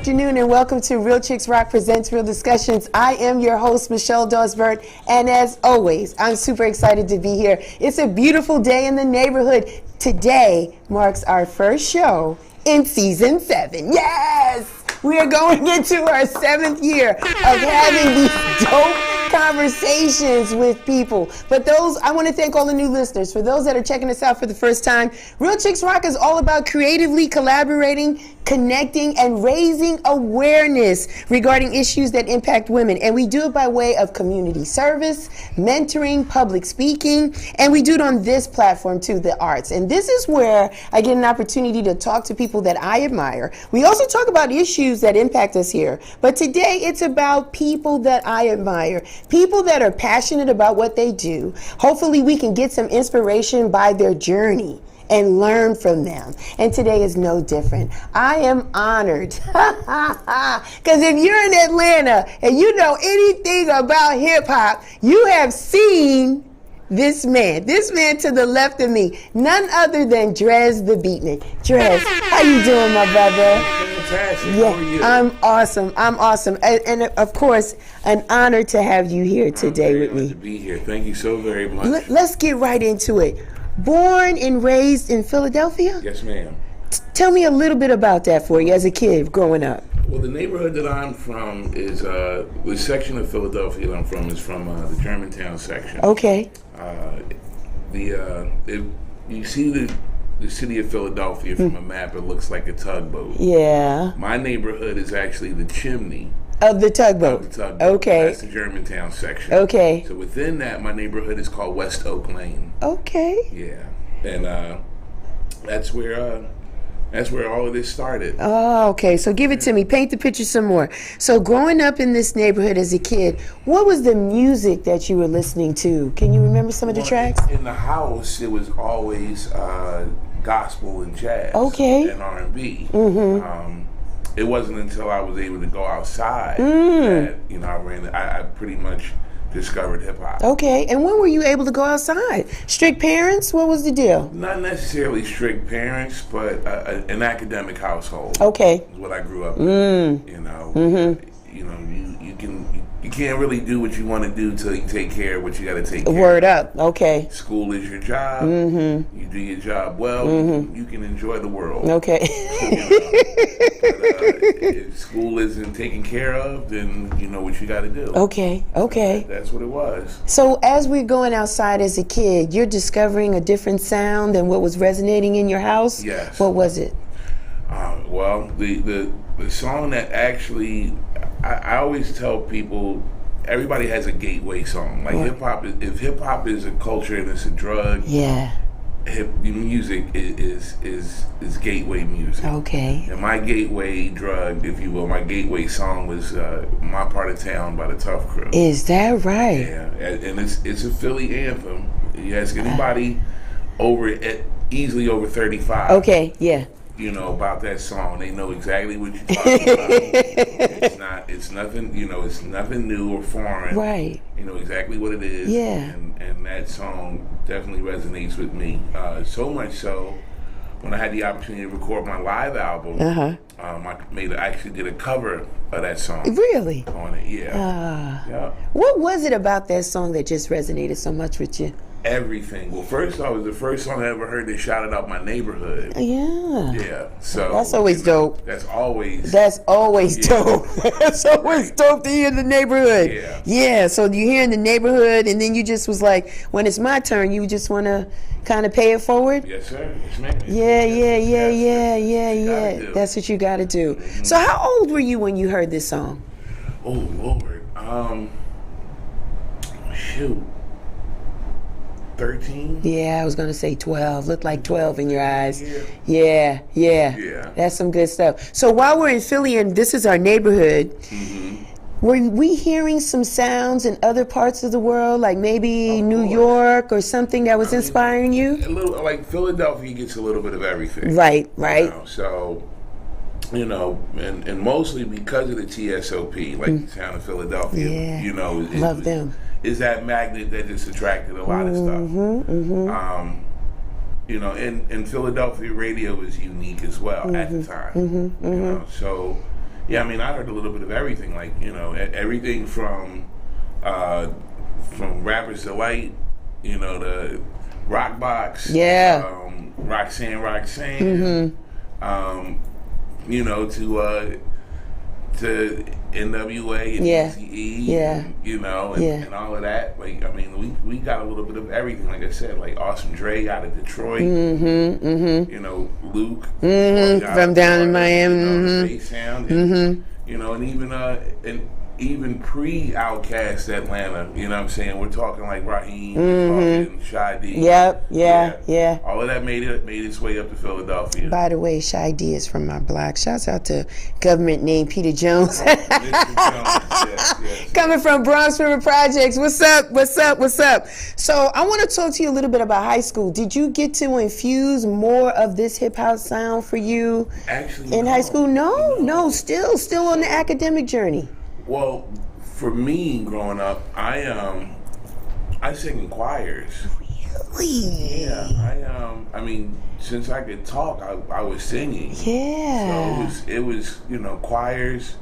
afternoon and welcome to Real Chicks Rock Presents Real Discussions. I am your host, Michelle Dawsbert, and as always, I'm super excited to be here. It's a beautiful day in the neighborhood. Today marks our first show in season 7. Yes! We are going into our 7th year of having these dope conversations with people. But I want to thank all the new listeners. For those that are checking us out for the first time, Real Chicks Rock is all about creatively collaborating, connecting, and raising awareness regarding issues that impact women. And we do it by way of community service, mentoring, public speaking, and we do it on this platform too, the arts. And this is where I get an opportunity to talk to people that I admire. We also talk about issues that impact us here. But today it's about people that I admire, people that are passionate about what they do. Hopefully we can get some inspiration by their journey and learn from them. And today is no different. I am honored. Because if you're in Atlanta and you know anything about hip hop, you have seen this man to the left of me, none other than Drez the Beatnik. Drez, how you doing, my brother? Fantastic. Yeah, How are you? I'm awesome. And of course, an honor to have you here today with me. To be here. Thank you so very much. Let's get right into it. Born and raised in Philadelphia? Yes, ma'am. Tell me a little bit about that for you as a kid growing up. Well, the neighborhood that I'm from is the section of Philadelphia that I'm from is from the Germantown section. Okay. You see the city of Philadelphia from a map, it looks like a tugboat. Yeah. My neighborhood is actually the chimney Of the tugboat. of the tugboat. Okay. That's the Germantown section. Okay. So within that, my neighborhood is called West Oak Lane. Okay. Yeah. And that's where all of this started. Oh, okay. So give it to me. Paint the picture some more. So growing up in this neighborhood as a kid, what was the music that you were listening to? Can you remember some of the tracks? In the house, it was always gospel and jazz. Okay. And R&B. Mm-hmm. It wasn't until I was able to go outside that I pretty much discovered hip hop. Okay. And when were you able to go outside? Strict parents? What was the deal? Not necessarily strict parents, but an academic household. Okay. Is what I grew up in. You can't really do what you want to do till you take care of what you got to take care of. Word up. Okay. School is your job. Mm-hmm. You do your job well. Mm-hmm. You can enjoy the world. Okay. If school isn't taken care of, then you know what you got to do. Okay. Okay. That's what it was. So as we're going outside as a kid, you're discovering a different sound than what was resonating in your house? Yes. What was it? Well, the song that actually, I always tell people, everybody has a gateway song. Like hip hop, if hip hop is a culture and it's a drug, yeah, music is gateway music. Okay. And my gateway drug, if you will, my gateway song was "My Part of Town" by the Tough Crew. Is that right? Yeah, and it's a Philly anthem. You ask anybody easily over 35. Okay. Yeah. About that song, they know exactly what you're talking about. It's nothing new or foreign. Right. You know exactly what it is. Yeah. And that song definitely resonates with me. So much so, when I had the opportunity to record my live album, I actually did a cover of that song. Really? On it, yeah. Yeah. What was it about that song that just resonated so much with you? Everything. Well, first off, it was the first song I ever heard that shouted out my neighborhood. Yeah. Yeah. So that's always dope. That's always dope. That's always dope to hear in the neighborhood. Yeah. Yeah. So you hear in the neighborhood, and then you just was like, when it's my turn, you just want to kind of pay it forward. Yes, sir. Yes, ma'am. Yeah. That's what you got to do. Mm-hmm. So how old were you when you heard this song? Oh Lord. Shoot. 13? Yeah, I was going to say 12. Looked like 12 in your eyes. Yeah. Yeah. That's some good stuff. So while we're in Philly and this is our neighborhood, were we hearing some sounds in other parts of the world, like maybe New York or something that was inspiring you? A little, like Philadelphia gets a little bit of everything. Right. So, and mostly because of the TSOP, like the town of Philadelphia, love them. Is that magnet that just attracted a lot of stuff. And Philadelphia radio was unique as well at the time. So Yeah, I mean, I heard a little bit of everything, like, everything from Rapper's Delight, to Rockbox, Roxanne, to NWA and Emcee, and all of that. Like, I mean, we got a little bit of everything. Like I said, like Awesome Dre out of Detroit, Luke from down in Miami, Space Sound, and, and even pre-Outkast Atlanta, you know what I'm saying? We're talking like Raheem, we're talking Shy D. Yeah. All of that made its way up to Philadelphia. By the way, Shy D is from my block. Shouts out to government named Peter Jones. Yes. Coming from Bronx River Projects. What's up? So I want to talk to you a little bit about high school. Did you get to infuse more of this hip hop sound for you Actually, in high school? No, still on the academic journey. Well, for me, growing up, I sang in choirs. Really? Yeah. I mean, since I could talk, I was singing. Yeah. So it was choirs,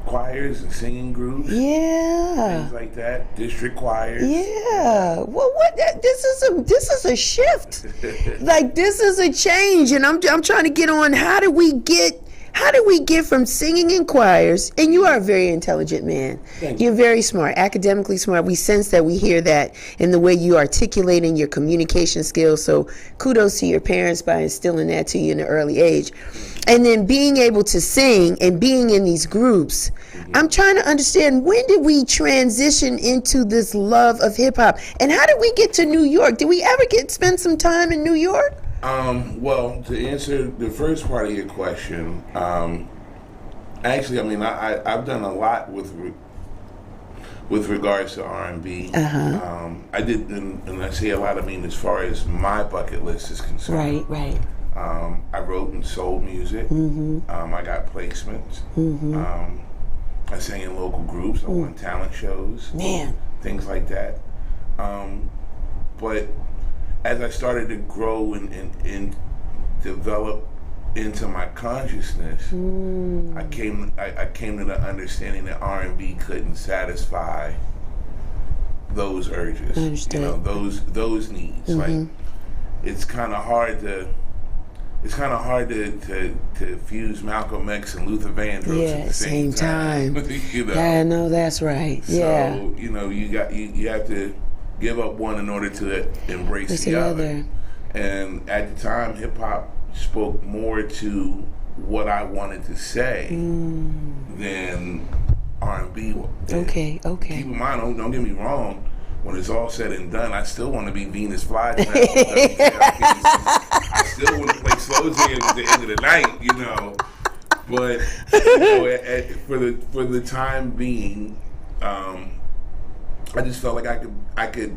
choirs and singing groups. Yeah. Things like that. District choirs. Yeah. Well, this is a shift. Like, this is a change, and I'm trying to get on. How do we get from singing in choirs? And you are a very intelligent man. You're very smart, academically smart. We sense that, we hear that in the way you articulate in your communication skills. So kudos to your parents by instilling that to you in an early age. And then being able to sing and being in these groups. I'm trying to understand, when did we transition into this love of hip hop? And how did we get to New York? Did we ever spend some time in New York? Well, to answer the first part of your question, actually, I mean, I've done a lot with regards to R&B. I did, and I say a lot, I mean, as far as my bucket list is concerned. Right. I wrote and sold music. I got placements. I sang in local groups. I won talent shows. Man. Things like that. But as I started to grow and develop into my consciousness, I came to the understanding that R&B couldn't satisfy those urges. Understood. Those needs. Like, it's kind of hard to fuse Malcolm X and Luther Vandross at the same time. Yeah, I know that's right. So you have to give up one in order to embrace the other. And at the time, hip hop spoke more to what I wanted to say than R&B did. Okay. Keep in mind, don't get me wrong, when it's all said and done, I still want to be Venus Flytrap. I still want to play slow jams at the end of the night, But for the time being, I just felt like I could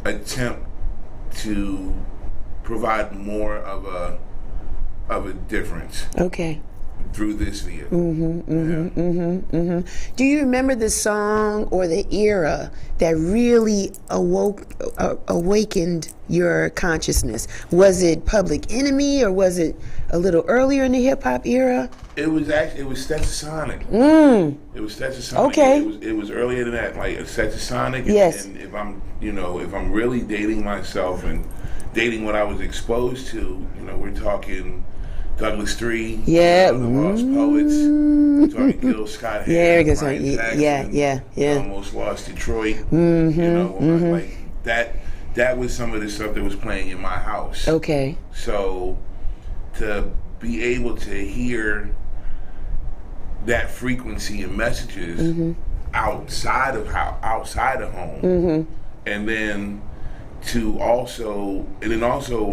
attempt to provide more of a difference. Okay. Through this vehicle. Do you remember the song or the era that really awakened your consciousness? Was it Public Enemy, or was it a little earlier in the hip hop era? It was Stetsasonic. It was Stetsasonic. Okay. It was earlier than that, like Stetsasonic. Yes. And if I'm really dating myself and dating what I was exposed to, we're talking Douglas 3, the Lost Poets, we're talking Gil Scott Heron, Brian Jackson, Almost Lost Detroit, like that was some of the stuff that was playing in my house. Okay. So to be able to hear that frequency and messages outside of home, and then also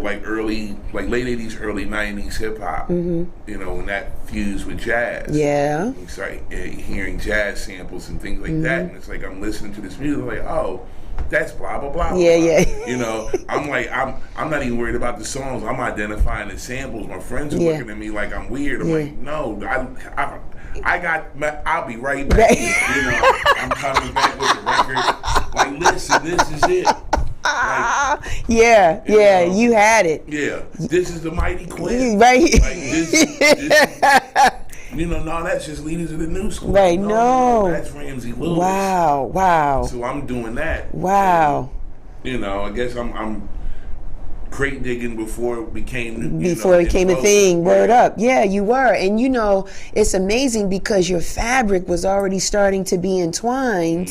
like late 80s, early 90s hip hop, when that fused with jazz. Yeah. You start hearing jazz samples and things like that, and it's like I'm listening to this music, like, oh, that's blah blah blah. Yeah. I'm like, I'm not even worried about the songs. I'm identifying the samples. My friends are looking at me like I'm weird. I'm like, no, I'll be right back. I'm coming back with the record. Like, listen, this is it. Yeah, yeah, you had it. Yeah, this is the Mighty Quinn. Right. Like no, that's just Leaders of the New School. Right, No, that's Ramsey Lewis. Wow. So I'm doing that. Wow. And, I guess I'm crate digging before it became it became a thing. Word up. Yeah, you were. And it's amazing because your fabric was already starting to be entwined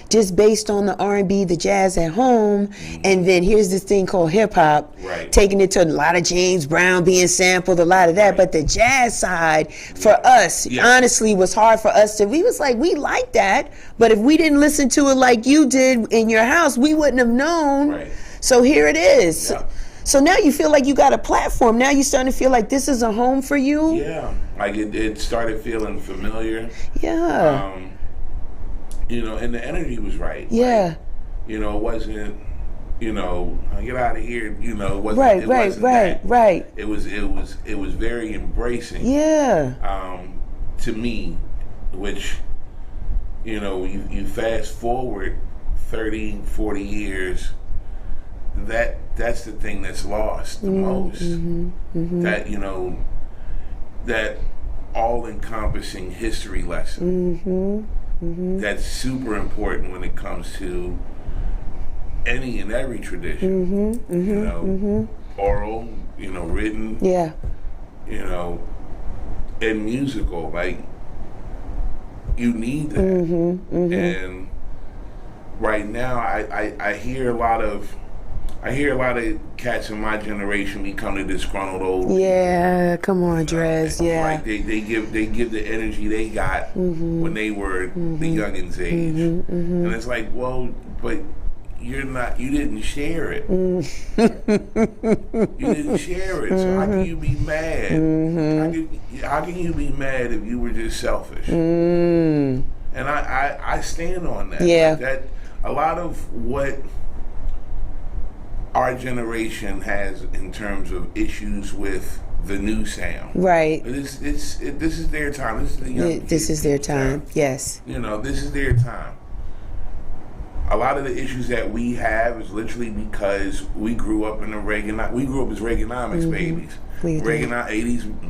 just based on the R&B, the jazz at home. And then here's this thing called hip hop, taking it to a lot of James Brown being sampled, a lot of that. But the jazz side for us, honestly, was hard for us we was like, we like that. But if we didn't listen to it like you did in your house, we wouldn't have known. Right. So here it is. Yeah. So now you feel like you got a platform. Now you're starting to feel like this is a home for you. Yeah, like it started feeling familiar. Yeah. And the energy was right. Yeah. Like, it wasn't, get out of here. It wasn't. Right. It was very embracing. Yeah. To me, which, you fast forward 30, 40 years. That's the thing that's lost the most. That that all-encompassing history lesson. That's super important when it comes to any and every tradition. Oral, written. Yeah. And musical. Like, you need that. And right now, I hear a lot of cats in my generation become the disgruntled old. Yeah, come on, Drez. Yeah, like they give the energy they got when they were the youngins' age, and it's like, well, but you didn't share it. You didn't share it, so how can you be mad? How can you be mad if you were just selfish? And I stand on that. Yeah, like that a lot of what our generation has in terms of issues with the new sound. Right. This is their time. This is the young This is their time. Yes. This is their time. A lot of the issues that we have is literally because we grew up in we grew up as Reaganomics babies. 80s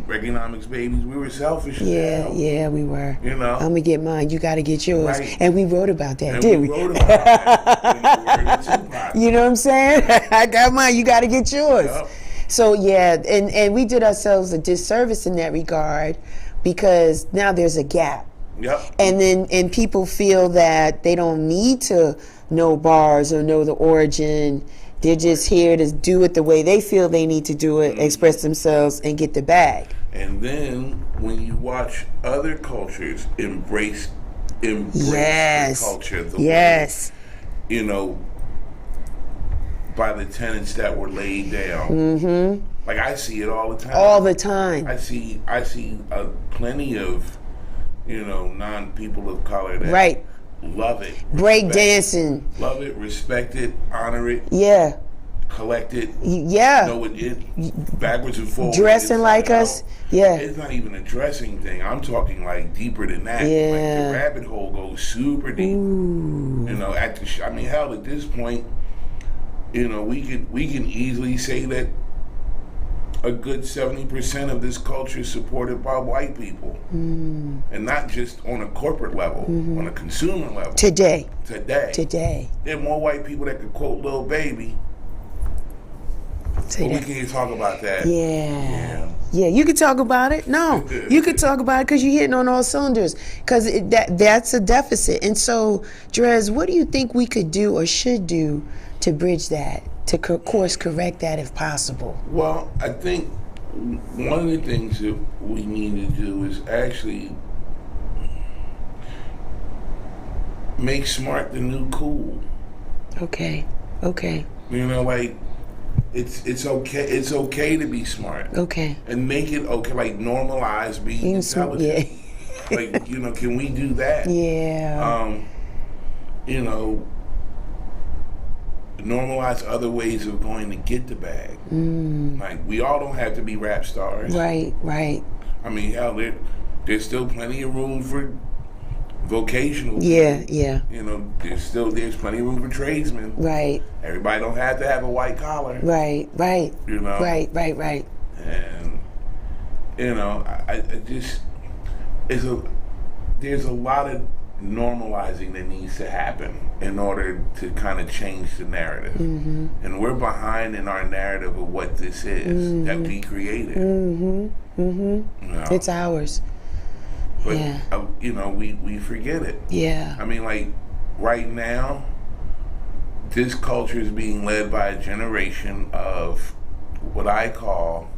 Reaganomics babies. We were selfish as hell. Yeah, we were. I'm gonna get mine. You got to get yours. Right. And we wrote about that, didn't we? Wrote about that. You know what I'm saying? I got mine. You got to get yours. Yep. So and we did ourselves a disservice in that regard because now there's a gap. Yep. And people feel that they don't need to know bars or know the origin. They're just here to do it the way they feel they need to do it, express themselves, and get the bag. And then when you watch other cultures embrace the culture, the way, by the tenets that were laid down. Like I see it all the time. All the time. I see plenty of non-people of color that love it. Break dancing. Love it, respect it, honor it. Yeah. Collect it. Yeah. Know it backwards and forwards. Dressing like us. Yeah. It's not even a dressing thing. I'm talking like deeper than that. Yeah. Like the rabbit hole goes super deep. Ooh. Hell, at this point, we can easily say that a good 70% of this culture is supported by white people. And not just on a corporate level, on a consumer level. Today. There are more white people that could quote Lil Baby. But we can't talk about that. Yeah, you could talk about it. No, you could talk about it because you're hitting on all cylinders. Because that's a deficit. And so, Drez, what do you think we could do or should do to bridge that, to course correct that if possible? Well, I think one of the things that we need to do is actually make smart the new cool. Okay. It's okay to be smart. Okay. And make it okay, like normalize being intelligent. Yeah. Like, can we do that? Yeah. Normalize other ways of going to get the bag. Like, we all don't have to be rap stars. Right. I mean, hell, there's still plenty of room for vocational. Yeah, yeah. You know, there's plenty of room for tradesmen. Right. Everybody don't have to have a white collar. Right, right. You know? Right. And, you know, I just, there's a lot of normalizing that needs to happen in order to kind of change the narrative. Mm-hmm. And we're behind in our narrative of what this is that we created. Mm-hmm. Mm-hmm. You know? It's ours. But, yeah. You know, we forget it. Yeah. I mean, like, right now, this culture is being led by a generation of what I call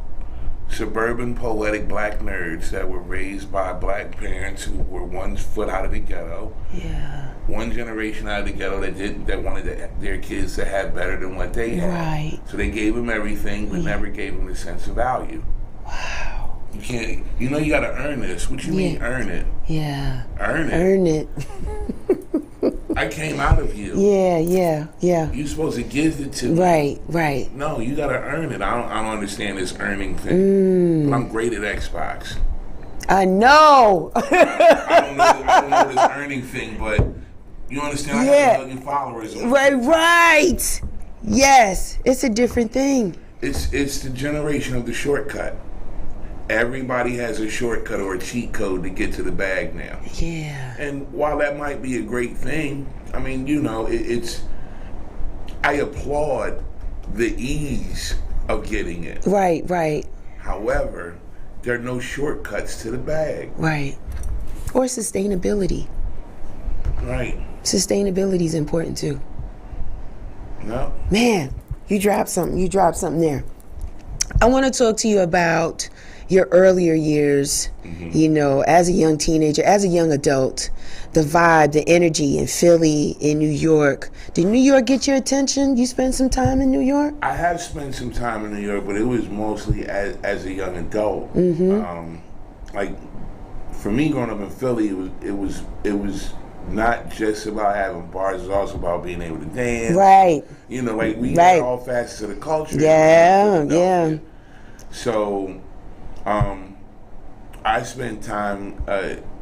suburban poetic black nerds that were raised by black parents who were one foot out of the ghetto. Yeah. One generation out of the ghetto that wanted their kids to have better than what they had. Right. So they gave them everything, but never gave them the sense of value. Wow. You can't. You know, you got to earn this. What you mean, earn it? Yeah. Earn it. Earn it. I came out of you. Yeah. You're supposed to give it to me. Right. No, you gotta earn it. I don't understand this earning thing. But I'm great at Xbox. I know. I don't know this earning thing, but you understand? I have 1 million followers. Right. Yes, it's a different thing. It's the generation of the shortcut. Everybody has a shortcut or a cheat code to get to the bag now. Yeah. And while that might be a great thing, I mean, you know, I applaud the ease of getting it. Right. However, there are no shortcuts to the bag. Right. Or sustainability. Right. Sustainability is important too. No. Man, you dropped something there. I want to talk to you about your earlier years, you know, as a young teenager, as a young adult, the vibe, the energy in Philly, in New York. Did New York get your attention? You spent some time in New York? I have spent some time in New York, but it was mostly as a young adult. Like, for me growing up in Philly, it was not just about having bars, it was also about being able to dance. Right. You know, like we had all facets of the culture. Yeah. So, I spent time,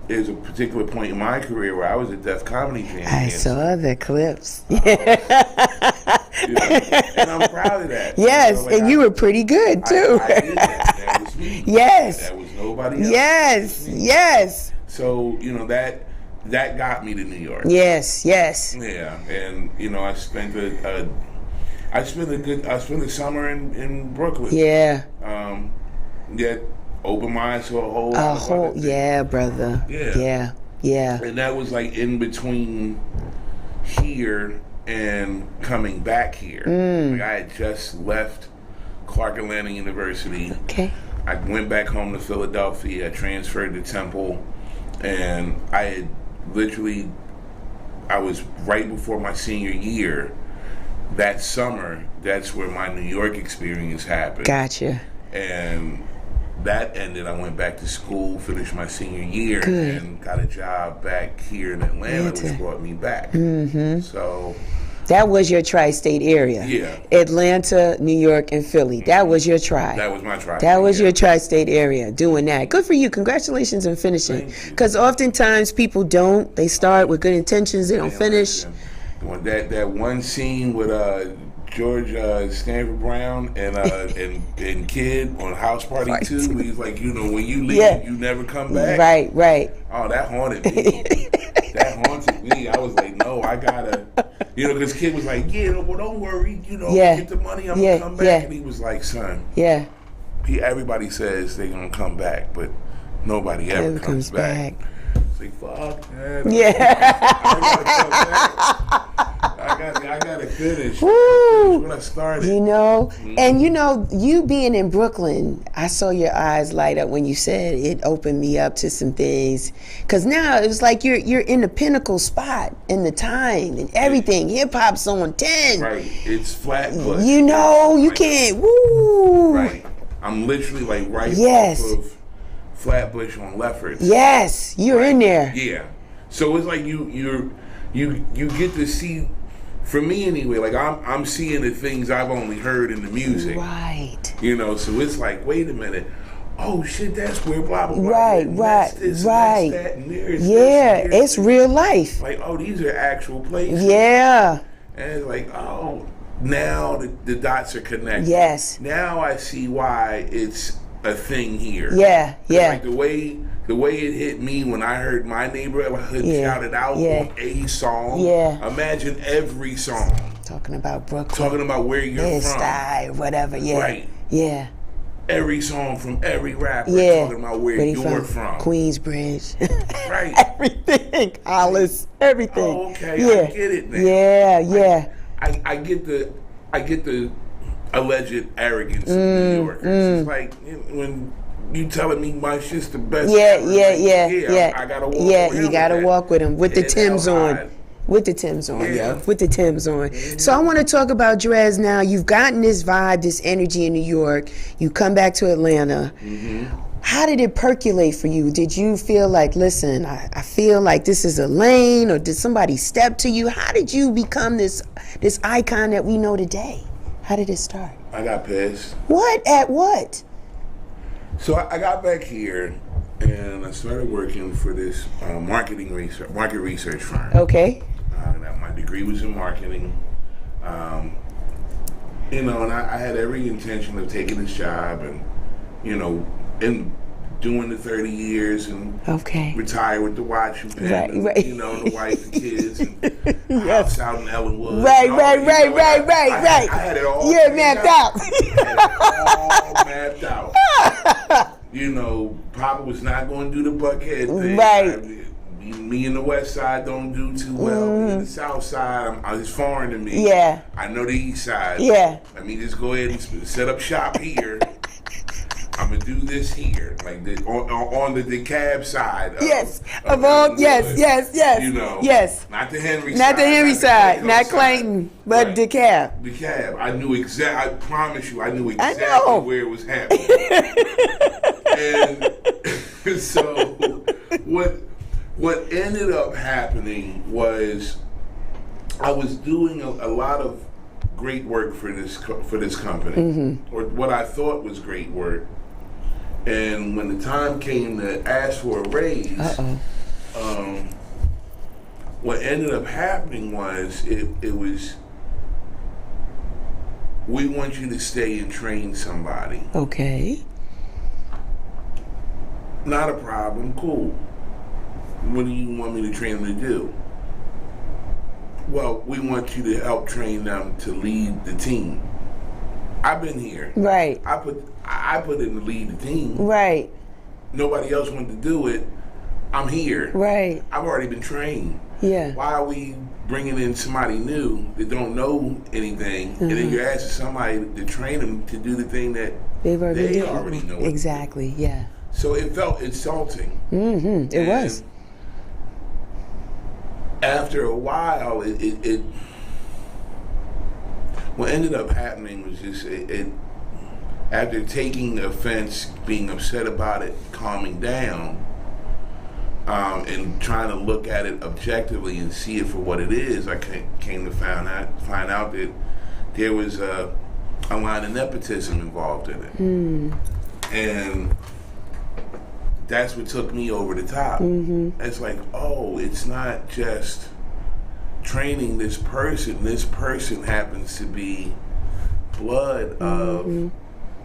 there's a particular point in my career where I was a Def Comedy Jam. I saw the clips. You know, and I'm proud of that. Yes, you know, like and you were pretty good too. I did that. That was me. Yes. That was nobody else. Yes. So, you know, that got me to New York. Yes. Yeah, and you know, I spent the summer in Brooklyn. Yeah. Yet opened my eyes to a whole lot of other things. Yeah, brother. Yeah. And that was like in between here and coming back here. Like I had just left Clark Atlanta University. Okay. I went back home to Philadelphia. I transferred to Temple, and I was right before my senior year. That summer, that's where my New York experience happened. Gotcha. And that ended. I went back to school, finished my senior year, and got a job back here in Atlanta, which brought me back. So that was your tri-state area. Yeah. Atlanta, New York, and Philly. That was your tri. That was my tri. That was your tri-state area doing that. Good for you. Congratulations on finishing. Because oftentimes people don't. They start with good intentions. They don't finish. That one scene with George Stanford Brown and Kid on House Party 2, where he's like, you know, when you leave, you never come back. Right. Oh, that haunted me. That haunted me. I was like, no, I gotta, you know, because Kid was like, well, don't worry, you know, get the money, I'm gonna come back. And he was like, son, everybody says they're gonna come back, but nobody ever comes back. It's like, fuck that. I gotta finish. Finish what I started. You know, and you know, you being in Brooklyn, I saw your eyes light up when you said it opened me up to some things. Cause now it was like you're in the pinnacle spot in the time and everything. Hip hop's on 10. Right. It's Flatbush. You know, you can't. Woo. Right. I'm literally like off of Flatbush on Lefferts. Yes, you're in there. Yeah. So it's like you get to see. For me anyway, like I'm seeing the things I've only heard in the music. Right. You know, so it's like, wait a minute. oh shit, that's where blah blah blah. Right, and right, that's this, right. And that's that, and there's Yeah, this, and there's it's this. real life. Like, oh, these are actual places. Yeah. And it's like, oh, now the dots are connected. Yes. Now I see why it's a thing here. Yeah, yeah. Like the way it hit me when I heard my neighborhood shout it out on a song. Yeah. Imagine every song. Talking about Brooklyn. Talking about where you're from. Style, whatever, yeah. Right. Yeah. Every song from every rapper talking about where you're from. Queensbridge. Right. Everything. Hollis. Everything. Oh, okay. Yeah. I get it now. Yeah, yeah. I get the alleged arrogance of New Yorkers. It's like when you telling me my shit's the best. Yeah. I gotta walk. Yeah, you gotta walk with him with the Timbs on. High. With the Timbs on, yo. With the Timbs on. So I want to talk about Drez now. You've gotten this vibe, this energy in New York. You come back to Atlanta. How did it percolate for you? Did you feel like, listen, I feel like this is a lane, or did somebody step to you? How did you become this icon that we know today? How did it start? I got pissed. What? At what? So I got back here and I started working for this market research firm. Okay. My degree was in marketing. And I had every intention of taking this job and, and doing the 30 years and retire with the watch and pen, right. and, the wife and kids and house out in Ellenwood. Right. I had it all mapped out. I had it all mapped out. Papa was not going to do the Buckhead thing. Right. Me in the West Side don't do too well. Me in the South Side, it's foreign to me. Yeah. I know the East Side. Yeah. Let me just go ahead and set up shop here. I'm gonna do this here, like on the DeKalb side. Yes. Not the Henry side. Not the Henry side. Not Clayton, but DeKalb. DeKalb. I knew I promise you, I knew exactly where it was happening. And so what ended up happening was I was doing a lot of great work for this company, or what I thought was great work. And when the time came to ask for a raise, what ended up happening was it was, we want you to stay and train somebody. Okay. Not a problem. Cool. What do you want me to train them to do? Well, we want you to help train them to lead the team. I've been here. Right. I put in to lead the team. Right. Nobody else wanted to do it. I'm here. Right. I've already been trained. Yeah. Why are we bringing in somebody new that don't know anything, and then you're asking somebody to train them to do the thing that they already know? Exactly. Yeah. So it felt insulting. It was. After a while, it what ended up happening was just after taking offense, being upset about it, calming down, and trying to look at it objectively and see it for what it is, I came to find out that there was a line of nepotism involved in it, and that's what took me over the top. It's like, oh, it's not just training this person. This person happens to be blood of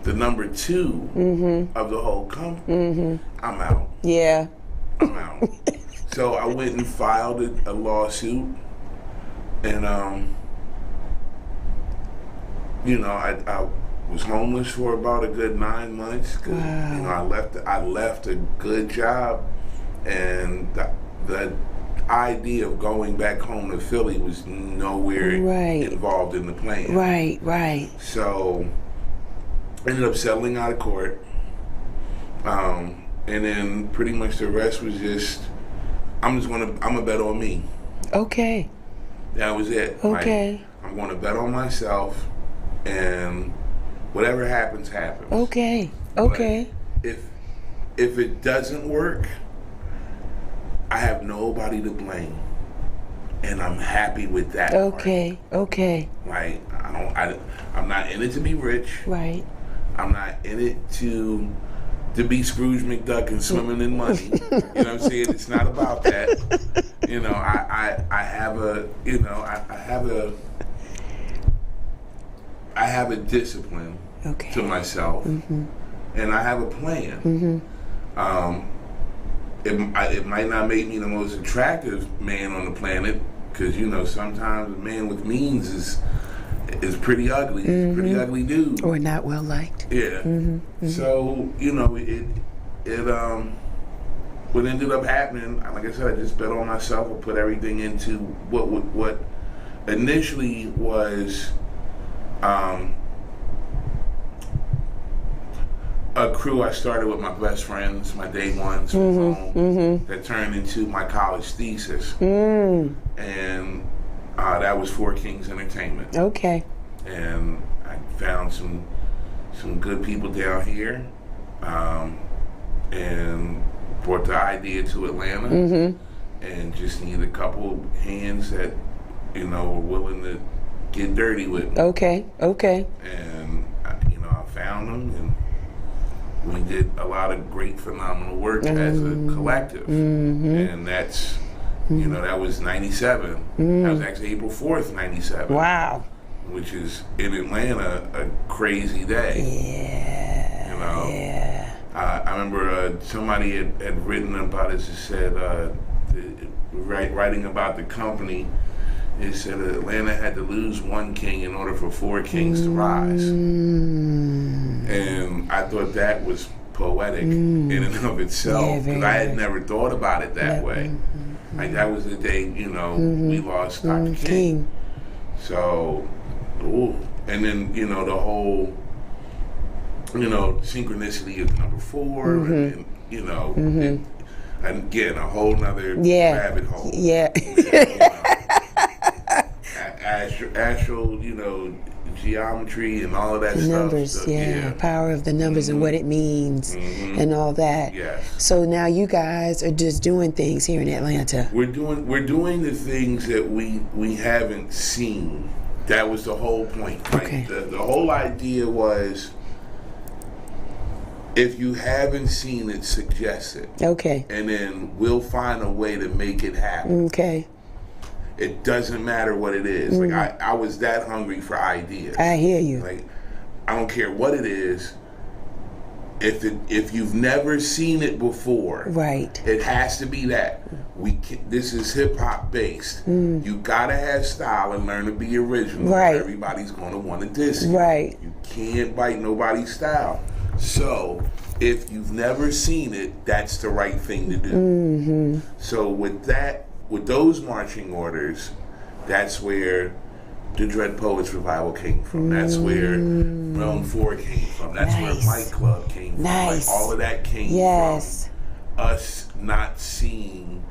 the number 2 of the whole company. I'm out. Yeah. I'm out. So I went and filed a lawsuit, and I was homeless for about a good 9 months. Wow. I left a good job, and the idea of going back home to Philly was nowhere involved in the plan. Right. So ended up settling out of court, and then pretty much the rest was just I'm gonna bet on me. Okay. That was it. Okay. Like, I'm gonna bet on myself, and whatever happens, happens. Okay. But if it doesn't work, I have nobody to blame, and I'm happy with that. Okay. Like I'm not in it to be rich. Right. I'm not in it to to be Scrooge McDuck and swimming in money. You know what I'm saying? It's not about that. You know, I have a, you know, I have a discipline to myself, and I have a plan. It might not make me the most attractive man on the planet, because, you know, sometimes a man with means is pretty ugly. He's a pretty ugly dude. Or not well liked. Yeah. So, you know, what ended up happening, like I said, I just bet on myself and put everything into what initially was a crew I started with my best friends, my day ones from home, that turned into my college thesis. And that was Four Kings Entertainment. Okay. And I found some good people down here, and brought the idea to Atlanta, and just needed a couple hands that, you know, were willing to get dirty with me. Okay. And you know, I found them, and we did a lot of great, phenomenal work as a collective. And that's, you know, that was 97. That was actually April 4th, 97. Wow. Which is, in Atlanta, a crazy day. Yeah. You know? Yeah. I remember somebody had written about it. It said, writing about the company, it said Atlanta had to lose one king in order for four kings to rise. And I thought that was poetic in and of itself, because I had never thought about it that way. Like, that was the day, you know, we lost Dr. King. So, and then, you know, the whole, you know, synchronicity of number 4, and you know, and again, a whole nother rabbit hole. Yeah. Astral, you know, geometry and all of that numbers, stuff. Power of the numbers and what it means and all that. Yes. So now you guys are just doing things here in Atlanta. We're doing the things that we haven't seen. That was the whole point. Like, the whole idea was, if you haven't seen it, suggest it. Okay. And then we'll find a way to make it happen. Okay. It doesn't matter what it is. Like, I was that hungry for ideas. I hear you. Like, I don't care what it is. If you've never seen it before, right, it has to be that. This is hip hop based. You gotta have style and learn to be original. Right. Everybody's gonna want to diss you. Right. You can't bite nobody's style. So if you've never seen it, that's the right thing to do. So with those marching orders, that's where the Dread Poets Revival came from. That's where Realm 4 came from. That's where Mic Club came from. Like, all of that came from us not seeing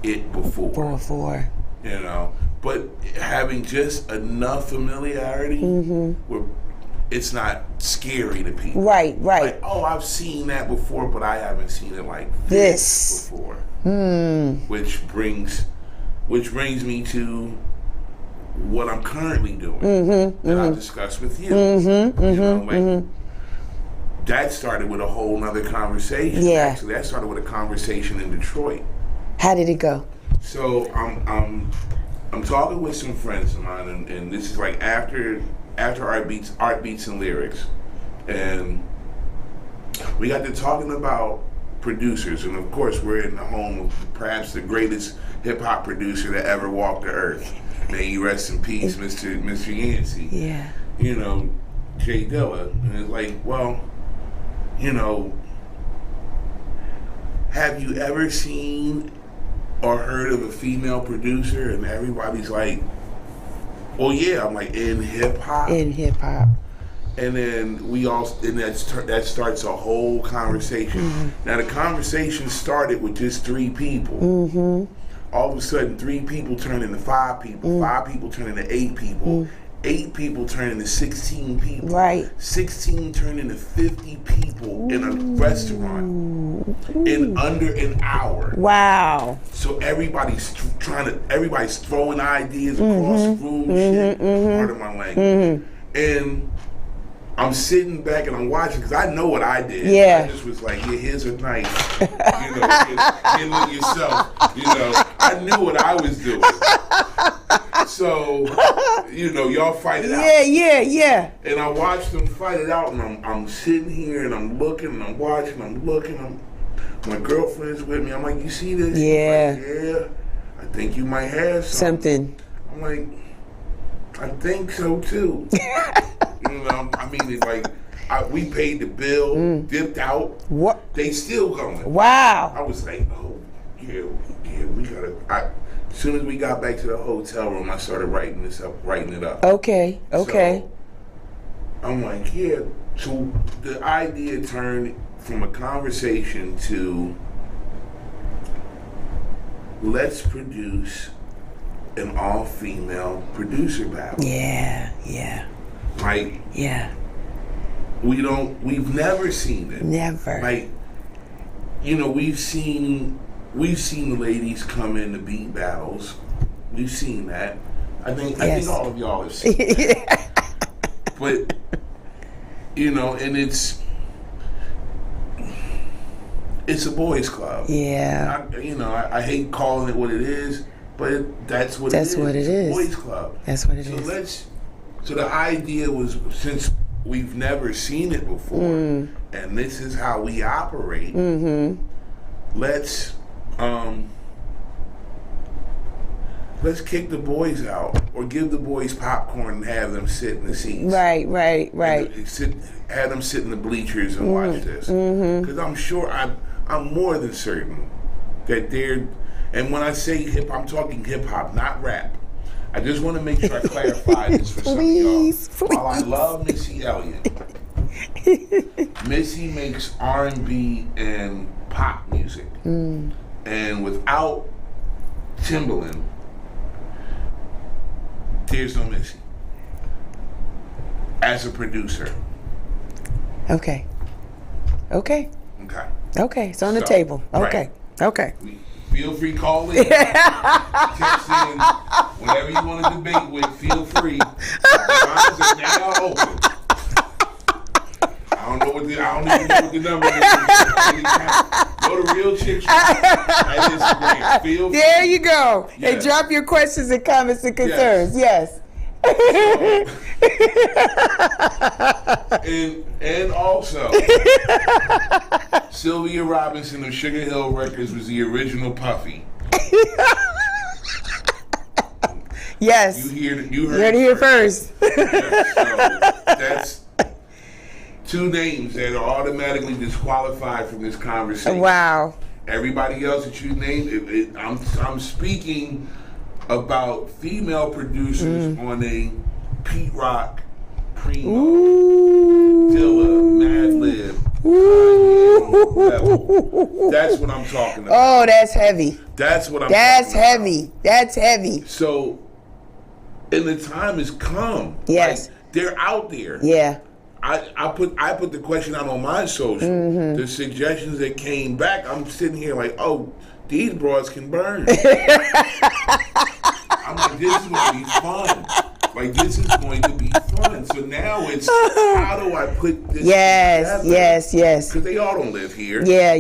it before. You know, but having just enough familiarity where it's not scary to people. Right. Like, oh, I've seen that before, but I haven't seen it like this before. Which brings me to what I'm currently doing that I'll discuss with you. You know, like, that started with a whole nother conversation. Yeah. Actually, that started with a conversation in Detroit. How did it go? So I'm talking with some friends of mine, and this is like after Art Beats and Lyrics, and we got to talking about producers, and of course we're in the home of perhaps the greatest hip hop producer that ever walked the earth. May you rest in peace, Mr. Yancey. Yeah. You know, Jay Dilla. And it's like, well, you know, have you ever seen or heard of a female producer? And everybody's like, well, yeah. I'm like, in hip hop? In hip hop. And then that starts a whole conversation. Now, the conversation started with just 3 people. All of a sudden, 3 people turn into 5 people. 5 people turn into 8 people. 8 people turn into 16 people. Right. 16 turn into 50 people in a restaurant in under an hour. Wow. So everybody's throwing ideas across the room. Shit. Pardon my language. And I'm sitting back and I'm watching because I know what I did. Yeah. I just was like, yeah, here's a knife. Handle yourself. I knew what I was doing. So, y'all fight it out. Yeah. And I watched them fight it out, and I'm sitting here and I'm looking and I'm watching, I'm looking. My girlfriend's with me. I'm like, you see this? Yeah. Like, yeah. I think you might have something. I'm like, I think so too. It's like we paid the bill, dipped out. What? They still going. Wow. I was like, oh yeah, we gotta. As soon as we got back to the hotel room, I started writing it up. Okay. So, I'm like, yeah. So the idea turned from a conversation to let's produce an all-female producer battle. Yeah. Like, yeah. We've never seen it. Never. Like, we've seen the ladies come in to beat battles. We've seen that. I think all of y'all have seen it. But, and it's a boys' club. Yeah. I hate calling it what it is, but that's what it is. That's what it is. It's a boys' club. That's what it is. So the idea was, since we've never seen it before, and this is how we operate, let's kick the boys out, or give the boys popcorn and have them sit in the seats. Right. Have them sit in the bleachers and watch this. Because I'm sure, I'm more than certain that they're, and when I say hip, I'm talking hip hop, not rap. I just want to make sure I clarify this for some of y'all. While I love Missy Elliott, Missy makes R&B and pop music. And without Timbaland, there's no Missy as a producer. Okay. It's on the table. Okay. Right. Okay. Feel free, call in. Text in. Whatever you want to debate with, feel free. The lines are now open. I don't even know what the number is. Go to Real Chicks at Instagram. Feel free. There you go. Yes. And drop your questions and comments and concerns. Yes. And also, Sylvia Robinson of Sugar Hill Records was the original Puffy. Yes. You heard it here first. Yes, so that's two names that are automatically disqualified from this conversation. Wow. Everybody else that you named, I'm speaking about female producers on a Pete Rock, Primo, Dilla, Madlib level. That's what I'm talking about. Oh, that's heavy. That's what I'm talking about. That's heavy. So, and the time has come. Yes. Like, they're out there. Yeah. I put the question out on my social. The suggestions that came back, I'm sitting here like, oh, these broads can burn. I'm like, this is going to be fun. Like, this is going to be fun. So now it's, how do I put this together? Yes. Because they all don't live here. Yeah.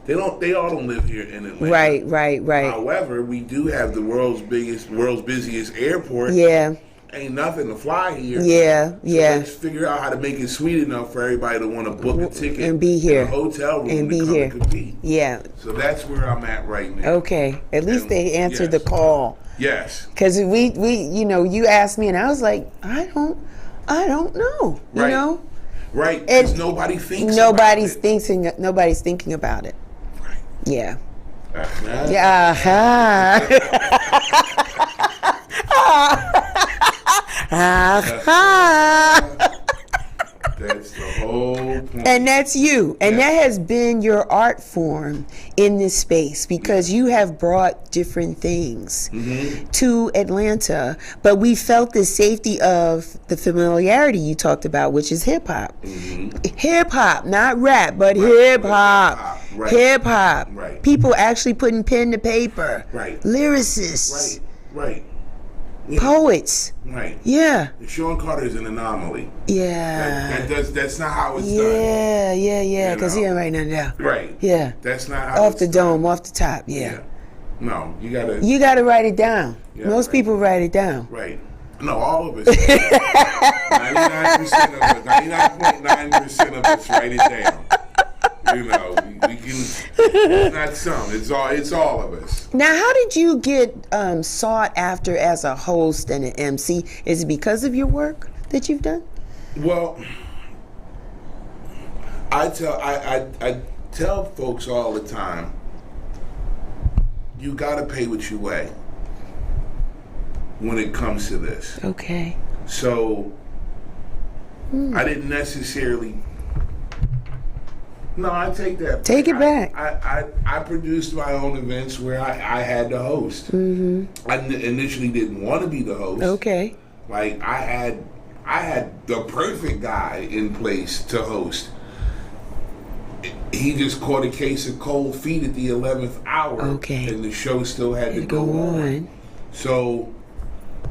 They all don't live here in Atlanta. Right. However, we do have the world's busiest airport. Yeah. Ain't nothing to fly here. Yeah. Let's figure out how to make it sweet enough for everybody to want to book a ticket and be here, in a hotel room and be to come here. and compete. Yeah. So that's where I'm at right now. Okay. At least they answered the call. Yes. Because we you asked me and I was like, I don't know. You know. Right. Because nobody thinks. Nobody's thinking about it. Right. Yeah. Yeah. That's the whole point. And that's you. And that has been your art form in this space, because you have brought different things to Atlanta. But we felt the safety of the familiarity you talked about, which is hip hop. Hip hop, not rap, but hip hop. Hip hop. Right. People actually putting pen to paper. Right. Lyricists. Right. Yeah. Poets. Right. Yeah. Sean Carter is an anomaly. Yeah. That's not how it's done. Yeah. Because he didn't write nothing down. Right. Yeah. That's not how Off it's the done. dome, off the top. Yeah. No, you gotta. You gotta write it down. Most right. people write it down. Right. No, all of us. 99% of us. 99.9% of us write it down. You know, we can. It's not some. It's all of us. Now, how did you get sought after as a host and an MC? Is it because of your work that you've done? Well, I tell folks all the time, you gotta pay what you weigh when it comes to this. Okay. So I didn't necessarily. No, I take that. Take it back. I produced my own events where I had the host. Mm-hmm. I initially didn't want to be the host. Okay. Like I had the perfect guy in place to host. He just caught a case of cold feet at the 11th hour. Okay. And the show still had to go on. So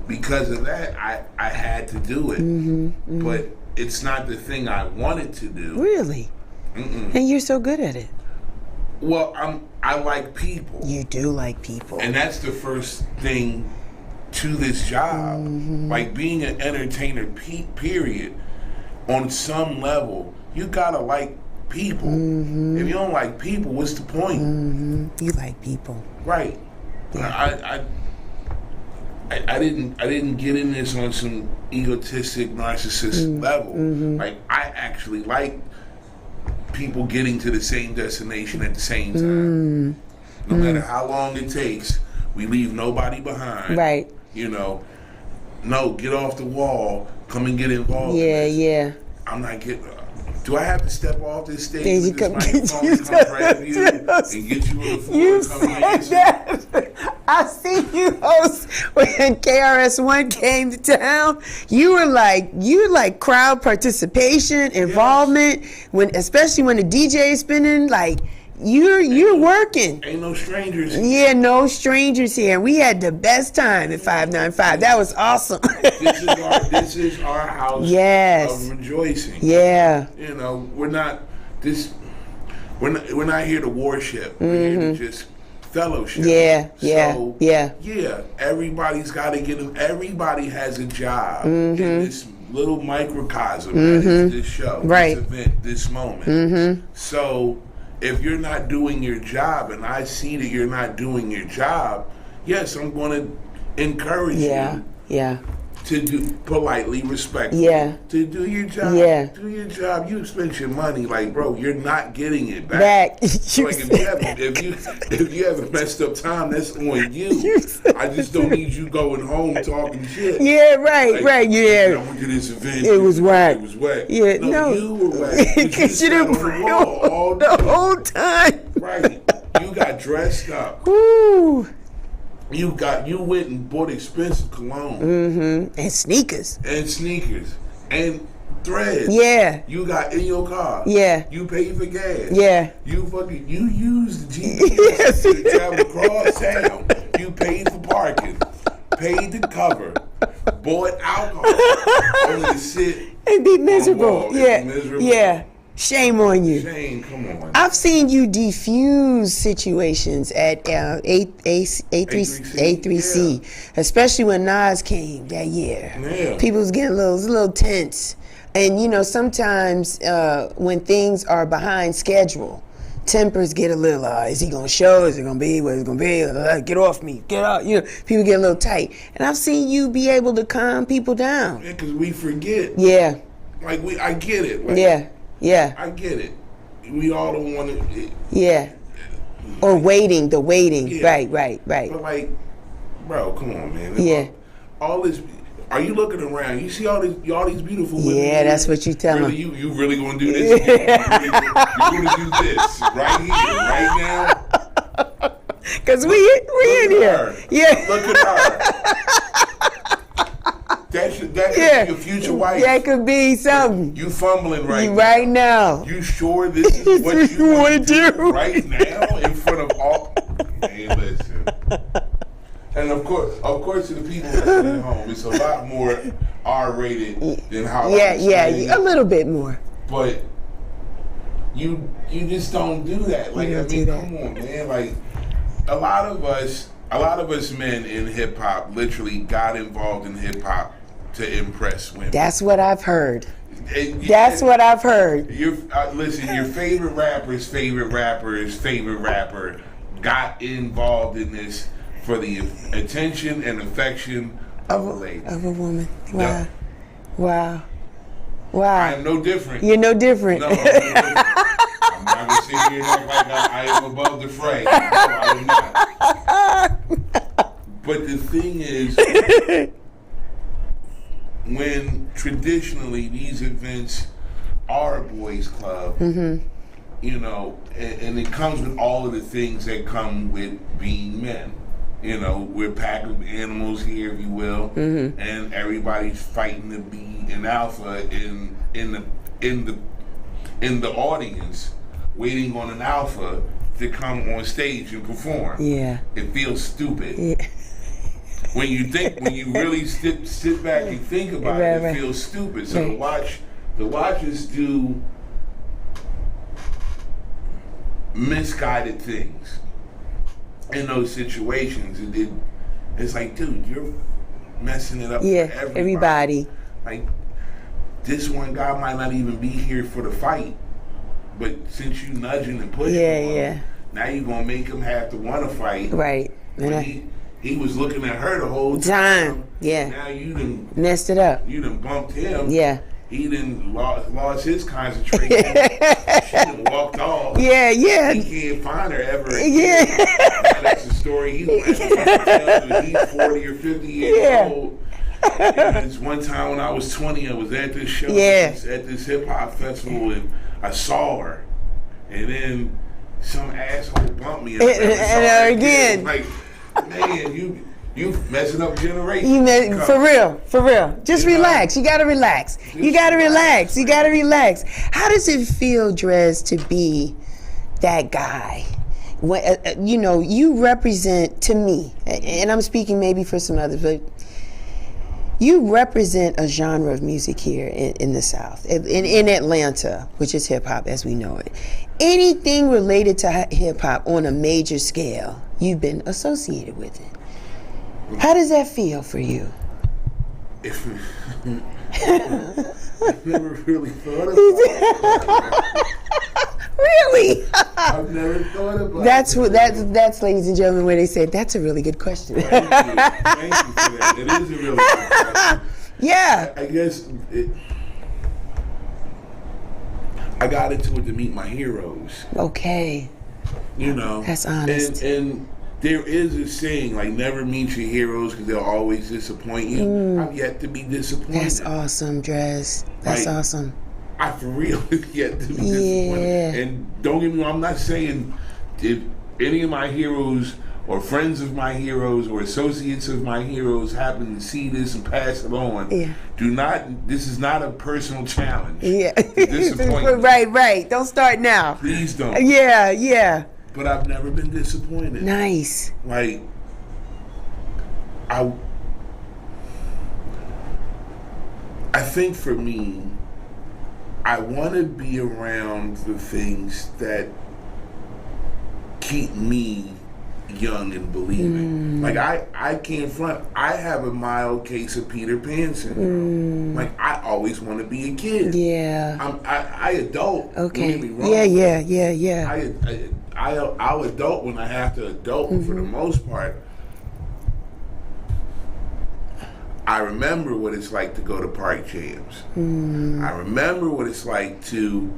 because of that, I had to do it. Mm-hmm. But it's not the thing I wanted to do. Really? Mm-mm. And you're so good at it. Well, I like people. You do like people. And that's the first thing to this job. Mm-hmm. Like being an entertainer, period, on some level, you gotta like people. Mm-hmm. If you don't like people, what's the point? Mm-hmm. You like people. Right. Yeah. I didn't get in this on some egotistic, narcissistic level. Mm-hmm. Like I actually like people getting to the same destination at the same time. No matter how long it takes, we leave nobody behind. Right. You know, no, get off the wall, come and get involved. Yeah. I'm not getting. Do I have to step off this stage Then with this microphone to come grab you and get you on the floor? You and come said that. I see you host when KRS-One came to town. You were like crowd participation, involvement, especially when the DJ is spinning. Like you're working. Ain't no strangers. Yeah, no strangers here. We had the best time at 595. That was awesome. This is our house of rejoicing. Yeah. You know, we're not here to worship. We're here to just fellowship. Yeah. Everybody's got to get them. Everybody has a job in this little microcosm. That is this show, this event, this moment. So if you're not doing your job, and I see that you're not doing your job, yes, I'm going to encourage you. Yeah. To do politely, respectfully. Yeah. To do your job. Yeah. Do your job. You spent your money, like, bro, you're not getting it back. So like if you have a messed up time, that's on you. I just don't need you going home talking shit. Yeah, right. Yeah. I went to this event. It was whack. It was whack. Yeah, no. You were whack. Because you didn't bring all the whole time. Right. You got dressed up. Woo. You went and bought expensive cologne. And sneakers. And threads. Yeah. You got in your car. Yeah. You paid for gas. Yeah. You used the GPS to travel across town. You paid for parking. Paid the cover. Bought alcohol. Only to sit and be miserable. Miserable. Yeah. Shame on you. Shame, come on. I've seen you defuse situations at A3C, especially when Nas came that year. Yeah. People was getting a little tense. And, you know, sometimes when things are behind schedule, tempers get a little, is he going to show? Is it going to be what it's going to be? Get off me. Get out. You know, people get a little tight. And I've seen you be able to calm people down. Yeah, because we forget. Yeah. Like, I get it. Like, yeah. I get it. We all don't want to. Yeah. Or waiting. Yeah. Right. But like, bro, come on, man. Yeah. All this. Are you looking around? You see all these beautiful women. Yeah, that's what you tell them. You really gonna do this? You're gonna do this right here, right now. Cause we in here. Her. Yeah. Look at her. That could be your future wife. That could be something. You fumbling right now. You sure this is what you want to do right now in front of all? Hey, listen. And of course, course, to the people listening at home, it's a lot more R-rated than how. Yeah, a little bit more. But you just don't do that. Like, I mean, come on, man. Like, a lot of us men in hip hop literally got involved in hip hop to impress women. That's what I've heard. That's what I've heard. Listen, your favorite rapper's favorite rapper got involved in this for the attention and affection of a lady. Of a woman. Wow. No. Wow. I am no different. You're no different. No, I'm no different. I'm not going to sit here and act like I am above the fray. No, I am not. But the thing is, when traditionally these events are a boys' club, you know, and it comes with all of the things that come with being men. You know, we're a pack of animals here, if you will, and everybody's fighting to be an alpha in the audience, waiting on an alpha to come on stage and perform. Yeah, it feels stupid. Yeah. When you really sit back and think about it feels stupid. So to watch us do misguided things in those situations, it's like, dude, you're messing it up for everybody. Like, this one guy might not even be here for the fight, but since you nudging and pushing him, now you're gonna make him have to want to fight. Right. He was looking at her the whole time. Yeah. Now you done messed it up. You done bumped him. Yeah. He done lost his concentration. She done walked off. Yeah. He can't find her ever again. Now that's a story he's going to tell when he's 40 or 50 years old. This one time when I was 20, I was at this show at this hip hop festival, and I saw her, and then some asshole bumped me, and again. Like, man, you messing up generations. For real. Just relax. You gotta relax. You gotta relax. How does it feel, Drez, to be that guy? When, you represent, to me, and I'm speaking maybe for some others, but you represent a genre of music here in the South, in Atlanta, which is hip hop as we know it. Anything related to hip hop on a major scale, you've been associated with it. How does that feel for you? I've never really thought about it. Really? I've never thought about That's, ladies and gentlemen, where they say, that's a really good question. Thank you for that. It is a really good question. Yeah. I guess I got into it to meet my heroes. Okay. That's honest. And there is a saying, like, never meet your heroes because they'll always disappoint you. I've yet to be disappointed. That's awesome, Drez. That's awesome. I for real yet to be disappointed. And don't get me wrong, I'm not saying if any of my heroes or friends of my heroes or associates of my heroes happen to see this and pass it on, this is not a personal challenge. Yeah. Disappointment. Right. Don't start now. Please don't. Yeah. But I've never been disappointed. Nice. Like, I think for me, I want to be around the things that keep me young and believing. Like, I can't front. I have a mild case of Peter Pan syndrome. Like, I always want to be a kid. Yeah. I adult. Okay. Don't get me wrong. Yeah. I'll adult when I have to adult, but for the most part, I remember what it's like to go to park jams. I remember what it's like to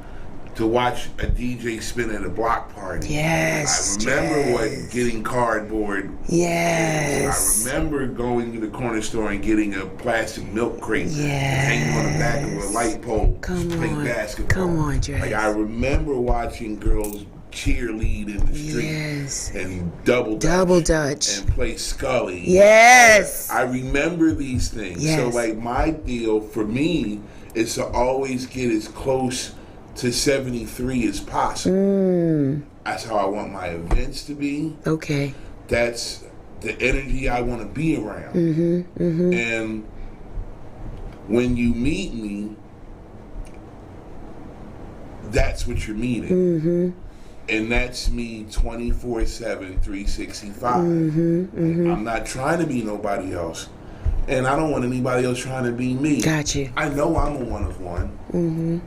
watch a DJ spin at a block party. Yes. I remember what getting cardboard. Yes. I remember going to the corner store and getting a plastic milk crate, hanging on the back of a light pole, playing basketball. Come on, Drez. Like, I remember watching girls cheerlead in the street and double dutch and play Scully. Yes. I remember these things. So, like, my deal for me is to always get as close to 73 as possible. That's how I want my events to be. Okay. That's the energy I want to be around. And when you meet me, that's what you're meeting. And that's me 24/7, 365. I'm not trying to be nobody else. And I don't want anybody else trying to be me. Got you. I know I'm a one of one.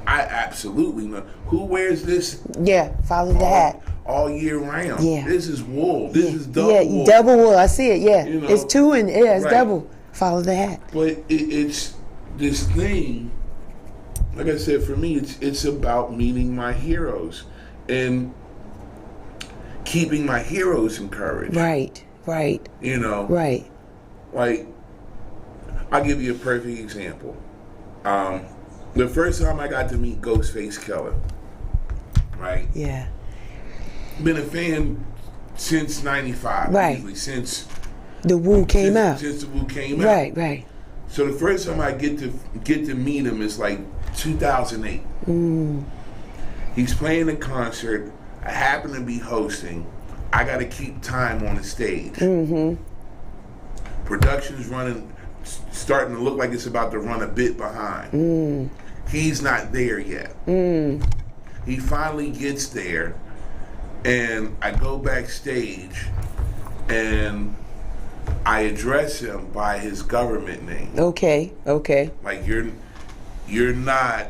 I absolutely know. Who wears this? Yeah, follow the hat. All year round. Yeah. This is wool. This is double wool. Double wool. I see it. Yeah, You know, it's two and it's right. double. Follow the hat. But it's this thing. Like I said, for me, it's about meeting my heroes and keeping my heroes encouraged. Right. You know. Right. Like, I'll give you a perfect example. The first time I got to meet Ghostface Killer, right? Yeah. Been a fan since '95. Right. Usually, since the Wu came out. Since the Wu came out. Right. So the first time I get to meet him is like 2008. He's playing a concert. I happen to be hosting. I got to keep time on the stage. Production's running, starting to look like it's about to run a bit behind. He's not there yet. He finally gets there, and I go backstage, and I address him by his government name. Okay. Like, you're not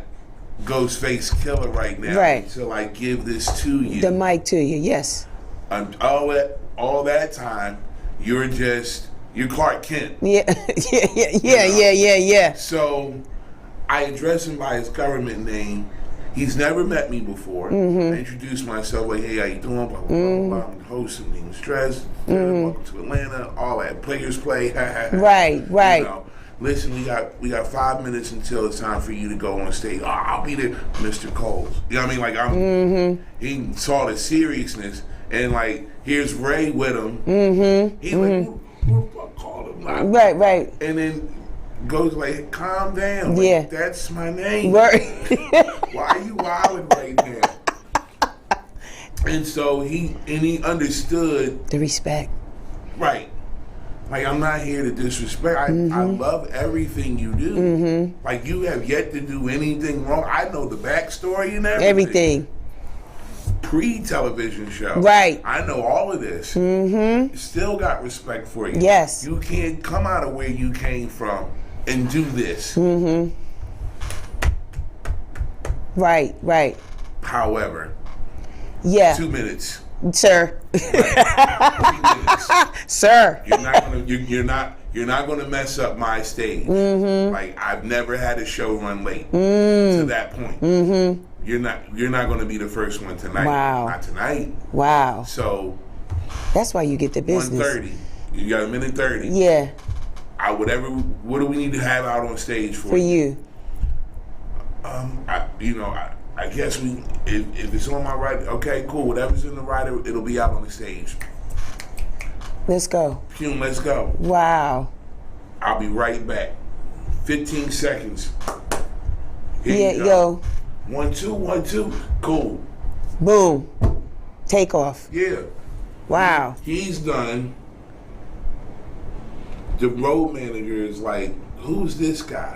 Ghostface Killer right now. Right. Until I give this to you. The mic to you. Yes. All that time, you're Clark Kent. Yeah. So I address him by his government name. He's never met me before. I introduce myself like, hey, how you doing? Blah, blah, blah, blah. I'm hosting Being Stressed. Welcome to Atlanta. All that. Players play. Right. You know, listen, we got 5 minutes until it's time for you to go on stage. Oh, I'll be there, Mr. Coles. You know what I mean? Like, he saw the seriousness, and like, here's Ray with him. He's like, who the fuck called him? Like, Right. and then goes like, calm down. Yeah. Like, that's my name. Right. Why are you wilding right now? And so he understood The respect. right. Like, I'm not here to disrespect. I love everything you do. Like, you have yet to do anything wrong. I know the backstory and everything. Pre-television show. Right. I know all of this. Still got respect for you. Yes. You can't come out of where you came from and do this. Right. However, Yeah. 2 minutes. Sir. 3 minutes. Sir. You're not gonna mess up my stage. Like, I've never had a show run late to that point. You're not gonna be the first one tonight. Wow. Not tonight. Wow. So That's why you get the business. 1:30. You got a minute 30. Yeah. What do we need to have out on stage for? For you. I guess if it's on my right, okay, cool. Whatever's in the right, it'll be out on the stage. Let's go. Hume, let's go. Wow. I'll be right back. 15 seconds. Here Yeah, you yo. 1, 2, 1, 2. Cool. Boom. Take off. Yeah. Wow. He's done. The road manager is like, who's this guy?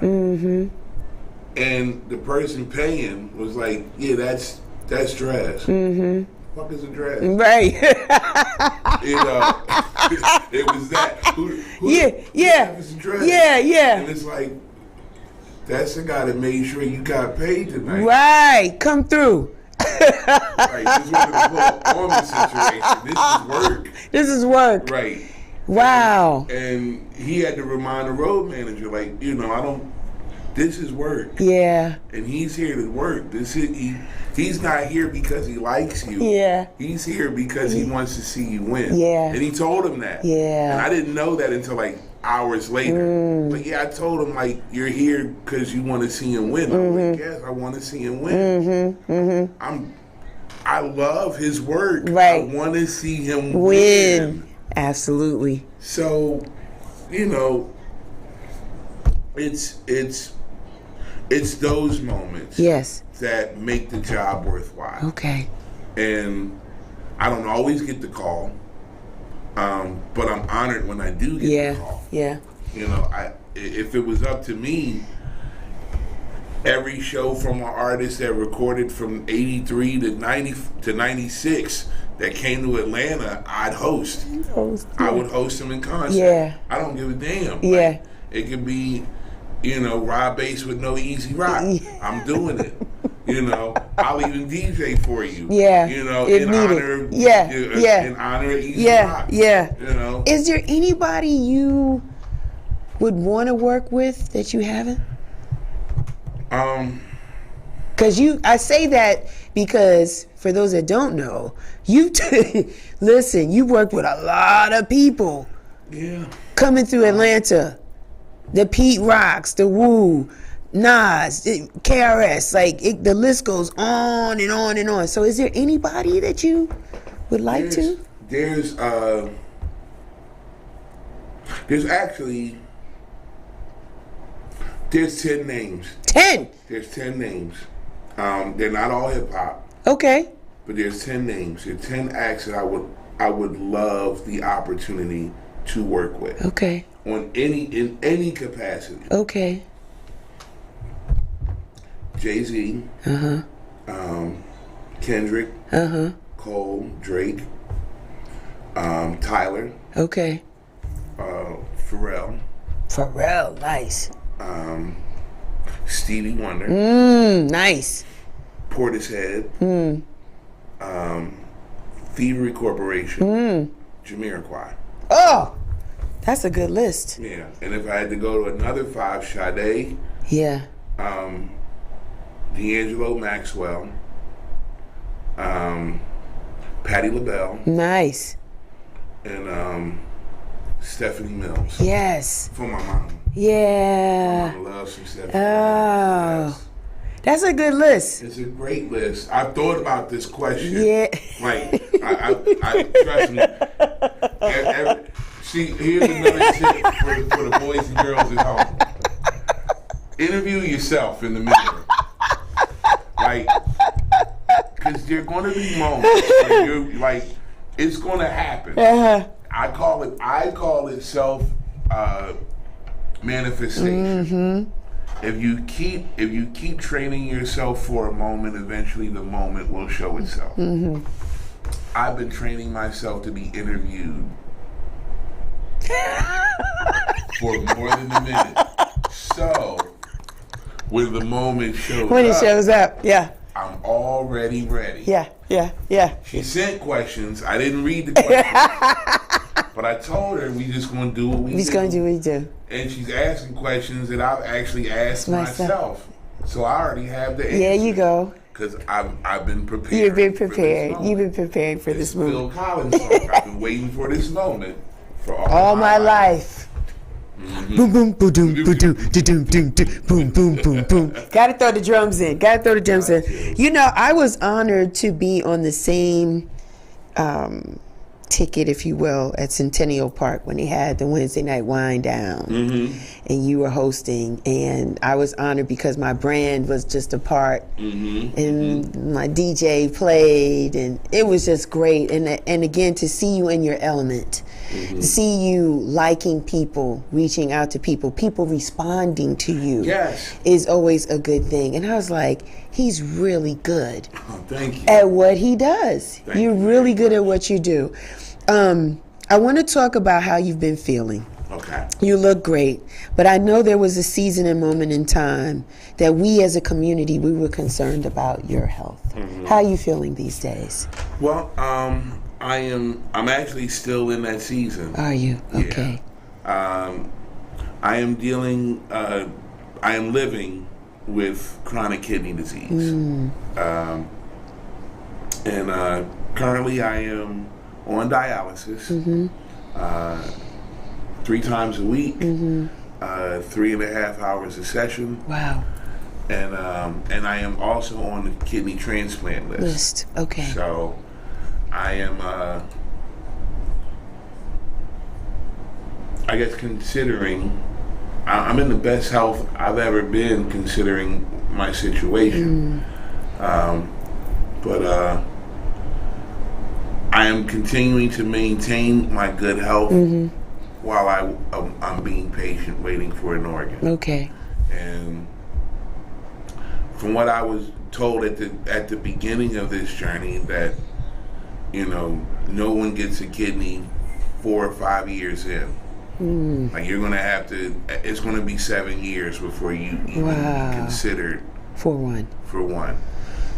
And the person paying was like, yeah, that's Dres. Fuck is a Dres? Right. You know, it was that. Who Yeah. is a Dres? Yeah. And it's like, that's the guy that made sure you got paid tonight. Right. Come through. Right. This wasn't a performance situation. This is work. This is work. Right. Wow. And he had to remind the road manager, like, this is work. Yeah. And he's here to work. He's not here because he likes you. Yeah. He's here because he wants to see you win. Yeah. And he told him that. Yeah. And I didn't know that until like hours later. But yeah, I told him, like, you're here because you want to see him win. I'm like, yes, I want to see him win. I love his work. Right. I want to see him Win. Absolutely. So, it's those moments Yes. that make the job worthwhile. Okay. And I don't always get the call, But I'm honored when I do get the call. Yeah. You know, if it was up to me, every show from an artist that recorded from 83 to 90 to 96 that came to Atlanta, I'd host. I would host them in concert. Yeah. I don't give a damn. Yeah. Like, it could be, you know, Rob Bass with no Easy Rock. I'm doing it. You know, I'll even DJ for you. Yeah. You know, if in needed. honor. Yeah. In honor of Easy Rock. Yeah. You know. Is there anybody you would want to work with that you haven't? Because I say that because for those that don't know, listen, you worked with a lot of people. Yeah. Coming through Atlanta, the Pete Rocks, the Wu, Nas, KRS, like the list goes on and on and on. So is there anybody that you would like to? There's actually 10 names. 10? There's 10 names. They're not all hip hop. Okay. But there's 10 names. There's 10 acts that I would love the opportunity to work with. Okay. In any capacity. Okay. Jay-Z. Kendrick. Cole, Drake. Tyler. Okay. Pharrell. Pharrell, nice. Stevie Wonder. Nice. Portishead. Thievery Corporation. Jamiroquai. Oh, that's a good list. Yeah, and if I had to go to another 5, Sade. Yeah. D'Angelo Maxwell. Patti LaBelle. Nice. And Stephanie Mills. Yes. For my mom. Yeah. My mom loves some Stephanie Mills. Yes. That's a good list. It's a great list. I thought about this question. Yeah. Like, I trust me. See, here's another tip for the boys and girls at home. Interview yourself in the mirror. Like, because there are going to be moments where you're like, it's going to happen. I call it self manifestation. If you keep training yourself for a moment, eventually the moment will show itself. I've been training myself to be interviewed for more than a minute. So when the moment shows up, yeah. I'm already ready. Yeah. She sent questions. I didn't read the questions. But I told her we just going to do what we do. We're just going to do what we do. And she's asking questions that I've actually asked myself. So I already have the answer. Yeah, you go. Because I've been prepared. You've been prepared. You've been prepared for this moment. Phil Collins song. I've been waiting for this moment for all my life. Boom, boom, boom, boom, boom, boom, boom, boom, boom, boom. Gotta throw the drums in. You know, I was honored to be on the same ticket, if you will, at Centennial Park when they had the Wednesday night wind down, and you were hosting, and I was honored because my brand was just a part, and my DJ played, and it was just great, and again, to see you in your element, to see you liking people, reaching out to people responding to you, is always a good thing. And I was like, he's really good at what he does. You're really good at what you do. I want to talk about how you've been feeling. Okay. You look great, but I know there was a season and moment in time that we as a community, we were concerned about your health. How are you feeling these days? Well, I'm actually still in that season. Are you? Okay. Yeah. I am living with chronic kidney disease. And currently I am on dialysis 3 times a week, 3.5 hours a session. Wow. And I am also on the kidney transplant list. Okay. So I am, I guess, considering, I'm in the best health I've ever been considering my situation. But I am continuing to maintain my good health while I'm being patient, waiting for an organ. Okay. And from what I was told at the beginning of this journey, that no one gets a kidney 4 or 5 years in. Like you're gonna have to. It's gonna be 7 years before you even be considered for one.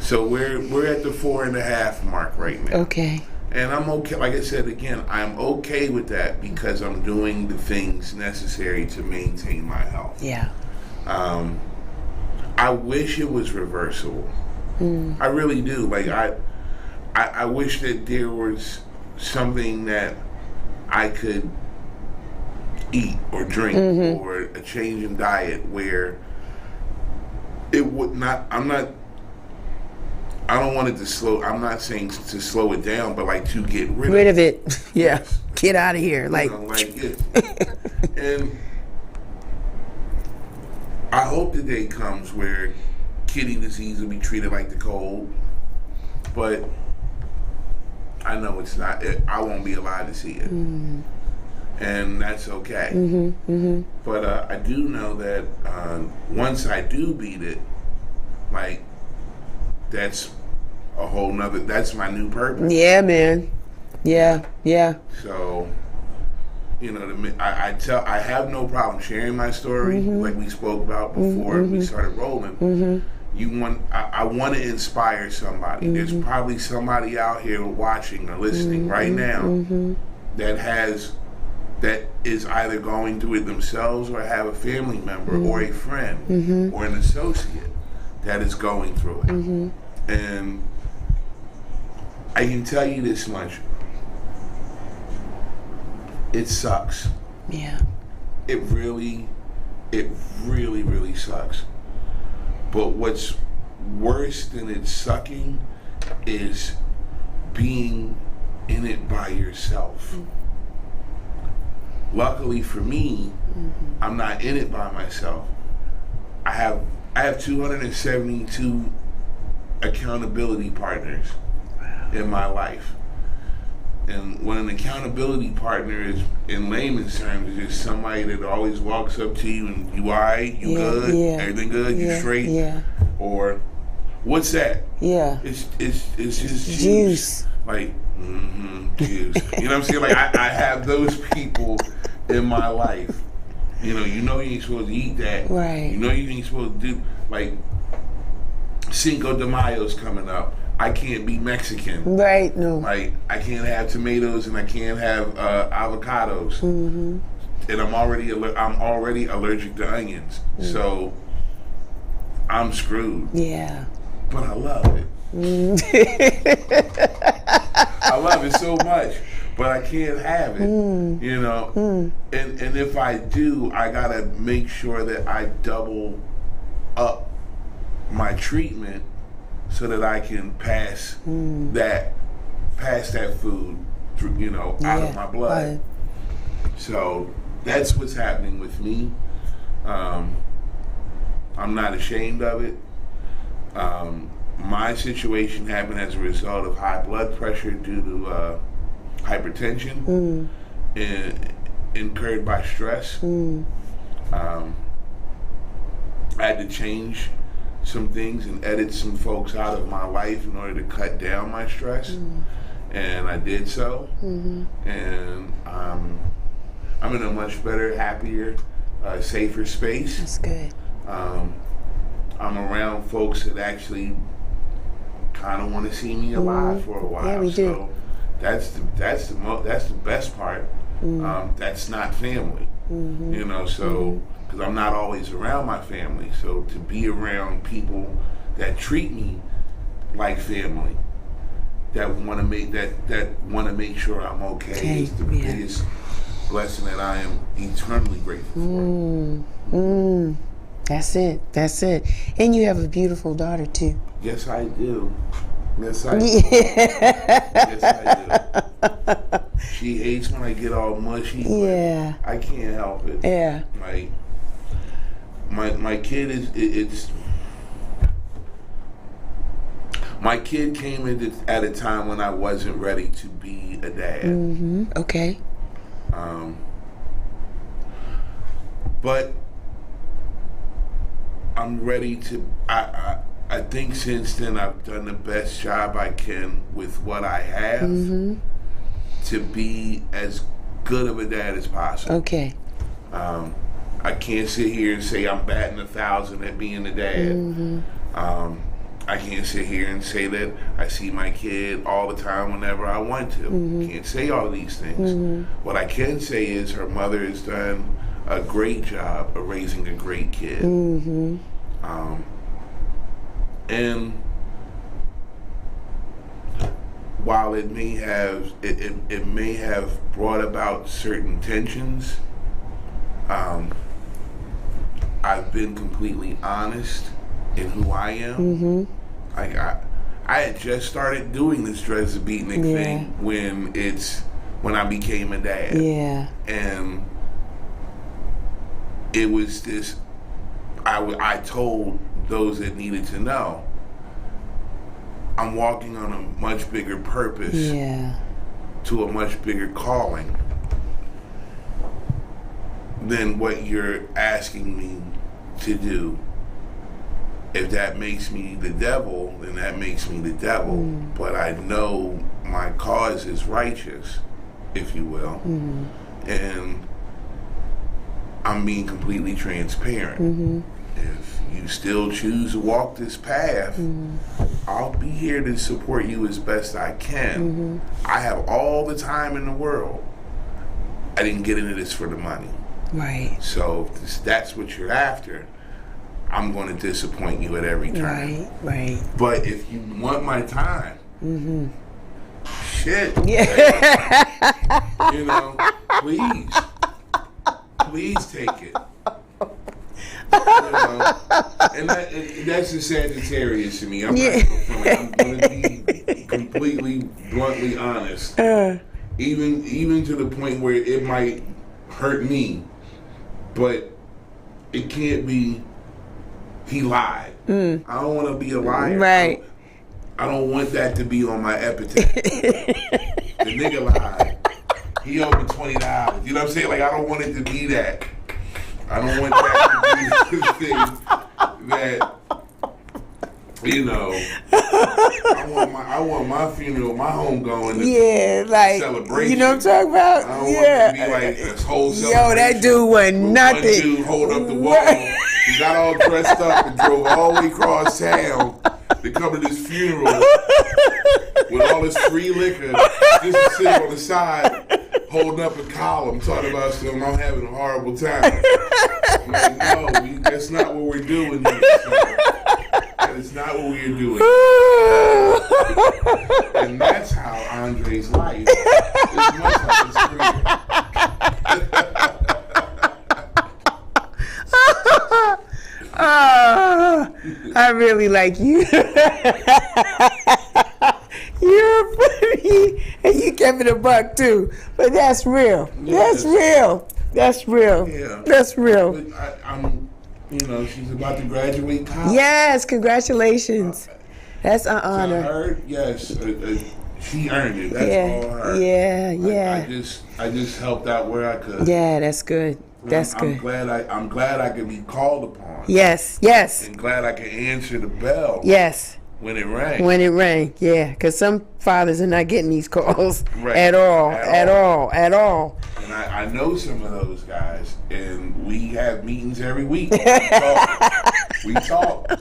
So we're at the 4.5 mark right now. Okay. And I'm okay. Like I said again, I'm okay with that because I'm doing the things necessary to maintain my health. Yeah. I wish it was reversible. I really do. Like I wish that there was something that I could eat or drink or a change in diet where it would not. I don't want it to slow. I'm not saying to slow it down, but like to get rid of it. Yeah. Get out of here. Like it. And I hope the day comes where kidney disease will be treated like the cold, but I know it's not. I won't be alive to see it, and that's okay. But I do know that once I do beat it, like that's a whole nother. That's my new purpose. Yeah, man. Yeah. So, I have no problem sharing my story, like we spoke about before we started rolling. I want to inspire somebody. There's probably somebody out here watching or listening right now that is either going through it themselves or have a family member or a friend or an associate that is going through it. And I can tell you this much. It sucks. Yeah. It really, really sucks. But what's worse than it sucking is being in it by yourself. Luckily for me, I'm not in it by myself. I have 272 accountability partners in my life. And when an accountability partner is, in layman's terms, is just somebody that always walks up to you and you all right, you good, everything good, you straight, or what's that? Yeah, it's just juice. Like juice. You know what I'm saying? Like I have those people in my life. You ain't supposed to eat that. Right. You ain't supposed to do, like, Cinco de Mayo's coming up. I can't be Mexican. Right, no. Like, I can't have tomatoes and I can't have avocados. And I'm already allergic to onions. So I'm screwed. Yeah. But I love it. I love it so much. But I can't have it. And if I do, I gotta make sure that I double up my treatment so that I can pass that food through, out of my blood. So that's what's happening with me. I'm not ashamed of it. My situation happened as a result of high blood pressure due to hypertension incurred by stress. I had to change some things and edit some folks out of my life in order to cut down my stress, and I did so. And I'm in a much better, happier, safer space. That's good. I'm around folks that actually kind of want to see me alive for a while. Yeah, we do. So that's the best part. That's not family, So because I'm not always around my family, so to be around people that treat me like family, that want to make sure I'm okay is the biggest blessing that I am eternally grateful for. That's it. And you have a beautiful daughter too. Yes, I do. Yes, I do. Yes, I do. She hates when I get all mushy. Yeah. I can't help it. Yeah. Like, my kid is, My kid came in at a time when I wasn't ready to be a dad. Mm-hmm. Okay. But I'm ready to. I think since then I've done the best job I can with what I have to be as good of a dad as possible. Okay. I can't sit here and say I'm batting 1,000 at being a dad. I can't sit here and say that I see my kid all the time whenever I want to. Can't say all these things. What I can say is her mother has done a great job of raising a great kid. And while it may have it may have brought about certain tensions, I've been completely honest in who I am. Like I had just started doing this Dreads of Beatnik thing when I became a dad. Yeah. And it was this. I told those that needed to know, I'm walking on a much bigger purpose. Yeah. To a much bigger calling than what you're asking me to do. If that makes me the devil, then that makes me the devil. But I know my cause is righteous, if you will. And I'm being completely transparent. If you still choose to walk this path, I'll be here to support you as best I can. I have all the time in the world. I didn't get into this for the money. Right. So if that's what you're after, I'm going to disappoint you at every turn. Right. But if you want my time, shit. Yeah. You know, please take it. You know, and that's the Sagittarius to me. I'm going to be completely, bluntly honest. Even to the point where it might hurt me, but it can't be. He lied. I don't want to be a liar. Right. I don't want that to be on my epitaph. The nigga lied. He owed me $20. You know what I'm saying? Like, I don't want it to be that. I don't want that to be the thing that, you know, I want my funeral, my homegoing to like celebration. You know what I'm talking about? I don't want it to be like this whole celebration. Yo, that dude was nothing. One dude hold up the wall. He got all dressed up and drove all the way across town to come to this funeral with all this free liquor, just sitting on the side, holding up a column, talking about something. I'm having a horrible time. I'm like, no, that's not what we're doing here. That is not what we're doing. And that's how Andre's life is much like his career. I really like you. You're funny, and you kept it a buck too. But that's real. Yes. That's real. That's real. Yeah. That's real. But I'm, you know, she's about to graduate college. Yes, congratulations. That's an honor. To her, yes, she earned it. That's all her. Yeah. I just helped out where I could. Yeah, that's good. That's good. I'm glad I could be called upon. Yes. And glad I can answer the bell. Yes. When it rang. When it rang, yeah. Because some fathers are not getting these calls at all. And I know some of those guys, and we have meetings every week. We talk.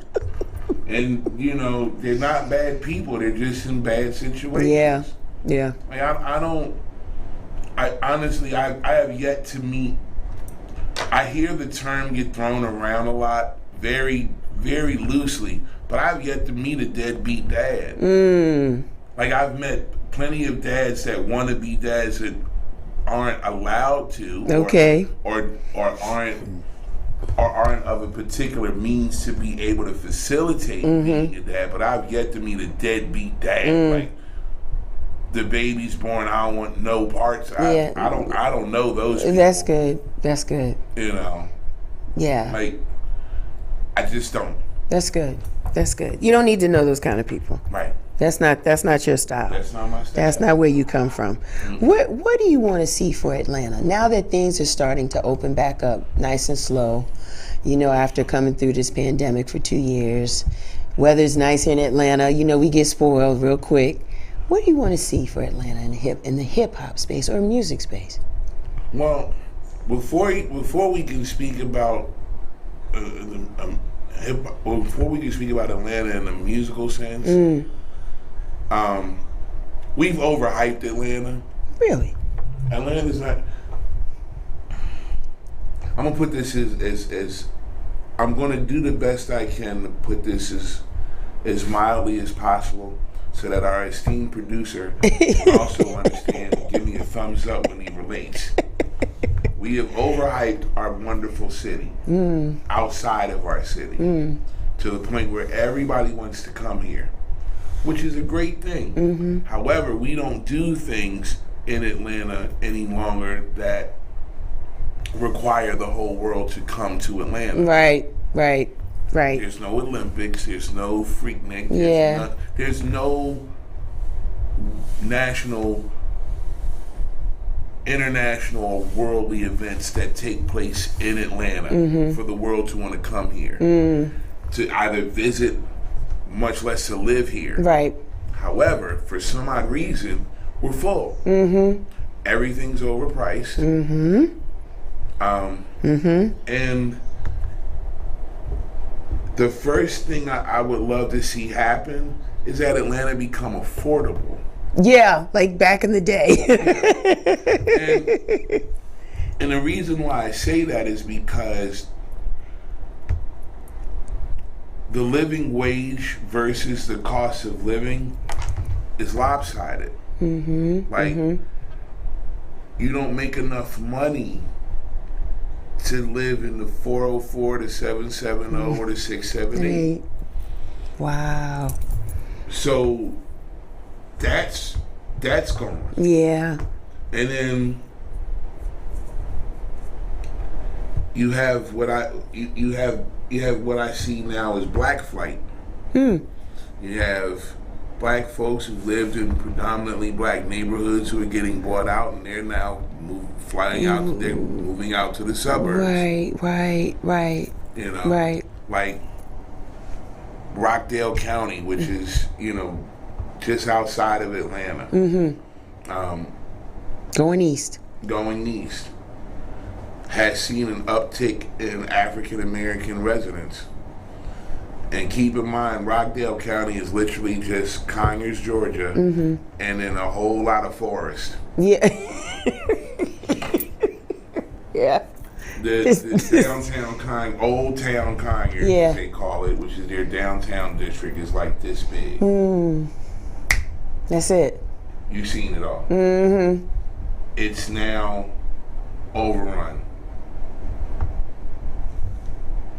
And, you know, they're not bad people. They're just in bad situations. Yeah. Like, I honestly, I have yet to meet. I hear the term get thrown around a lot, very, very loosely, but I've yet to meet a deadbeat dad. Like, I've met plenty of dads that want to be dads that aren't allowed to, or aren't of a particular means to be able to facilitate being a dad. But I've yet to meet a deadbeat dad. Like, the baby's born, I don't want no parts. I don't know those people. That's good. You know. Yeah. Like, I just don't. That's good. That's good. You don't need to know those kind of people. Right. That's not your style. That's not my style. That's not where you come from. What do you want to see for Atlanta now that things are starting to open back up nice and slow? You know, after coming through this pandemic for 2 years, weather's nice here in Atlanta. You know, we get spoiled real quick. What do you want to see for Atlanta in the hip hop space or music space? Well, before we can speak about before we can speak about Atlanta in the musical sense, we've overhyped Atlanta. Really? Atlanta's not. I'm gonna put this as I'm gonna do the best I can to put this as mildly as possible, so that our esteemed producer can also understand and give me a thumbs up when he relates. We have overhyped our wonderful city outside of our city to the point where everybody wants to come here, which is a great thing. However, we don't do things in Atlanta any longer that require the whole world to come to Atlanta. Right. There's no Olympics. There's no Freaknik. There's no national, international, worldly events that take place in Atlanta for the world to want to come here to either visit, much less to live here. Right. However, for some odd reason, we're full. Everything's overpriced. And the first thing I would love to see happen is that Atlanta become affordable. Yeah, like back in the day. And the reason why I say that is because the living wage versus the cost of living is lopsided. You don't make enough money to live in the 404, the 770, or the 678. Wow. So that's gone. Yeah. And then you have what I see now as black flight. You have black folks who lived in predominantly black neighborhoods who are getting bought out, and they're now moving out to the suburbs. Right. You know, like Rockdale County, which is just outside of Atlanta. Going east, has seen an uptick in African American residents. And keep in mind, Rockdale County is literally just Conyers, Georgia, and then a whole lot of forest. Yeah. Yeah. The downtown Old Town Conyers, as they call it, which is their downtown district, is like this big. That's it. You've seen it all. It's now overrun.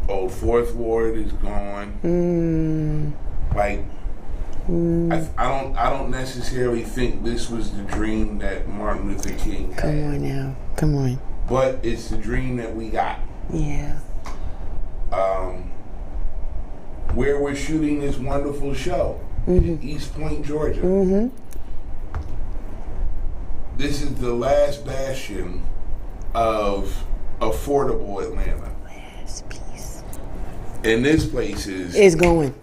Old Fourth Ward is gone. I don't necessarily think this was the dream that Martin Luther King had. Come on. But it's the dream that we got. Yeah. Where we're shooting this wonderful show, East Point, Georgia. This is the last bastion of affordable Atlanta. Yes, peace. And this place is... It's going.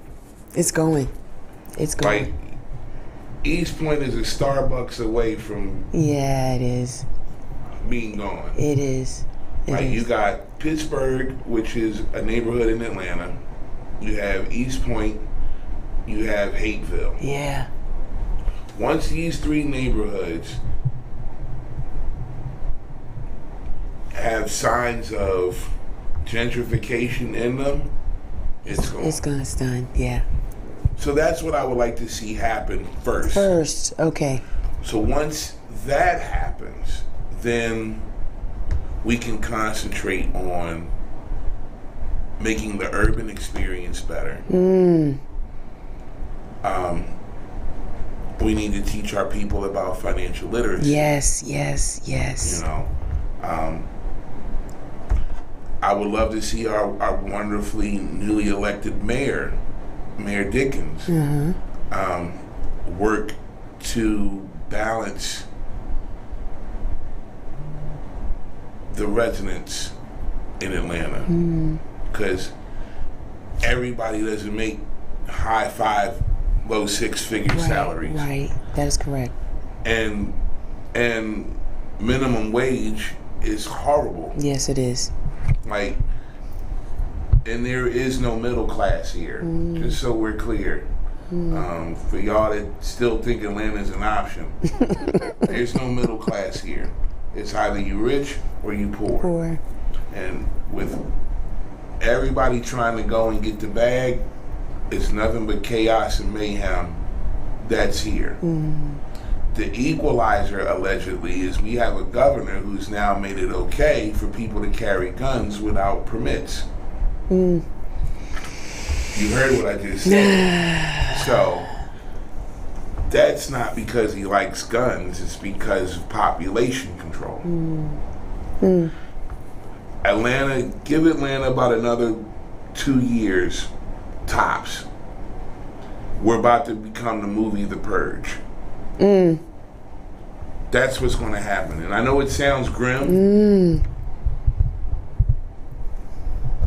Like, East Point is a Starbucks away from... Yeah, it is. Being gone. It is. You got Pittsburgh, which is a neighborhood in Atlanta. You have East Point. You have Hateville. Yeah. Once these three neighborhoods have signs of gentrification in them, it's gone. It's done. Yeah. So that's what I would like to see happen first. Okay. So once that happens, then we can concentrate on making the urban experience better. We need to teach our people about financial literacy. Yes. I would love to see our wonderfully newly elected mayor Mayor Dickens work to balance the residents in Atlanta, because everybody doesn't make high 5, low 6-figure salaries. Right, that is correct. And minimum wage is horrible. Yes, it is. Like, and there is no middle class here, just so we're clear. For y'all that still think Atlanta is an option, there's no middle class here. It's either you rich or you poor. And with everybody trying to go and get the bag, it's nothing but chaos and mayhem that's here. The equalizer, allegedly, is we have a governor who's now made it okay for people to carry guns without permits. You heard what I just said. So that's not because he likes guns, it's because of population control. Atlanta, give Atlanta about another 2 years tops. We're about to become the movie The Purge. That's what's going to happen. And I know it sounds grim,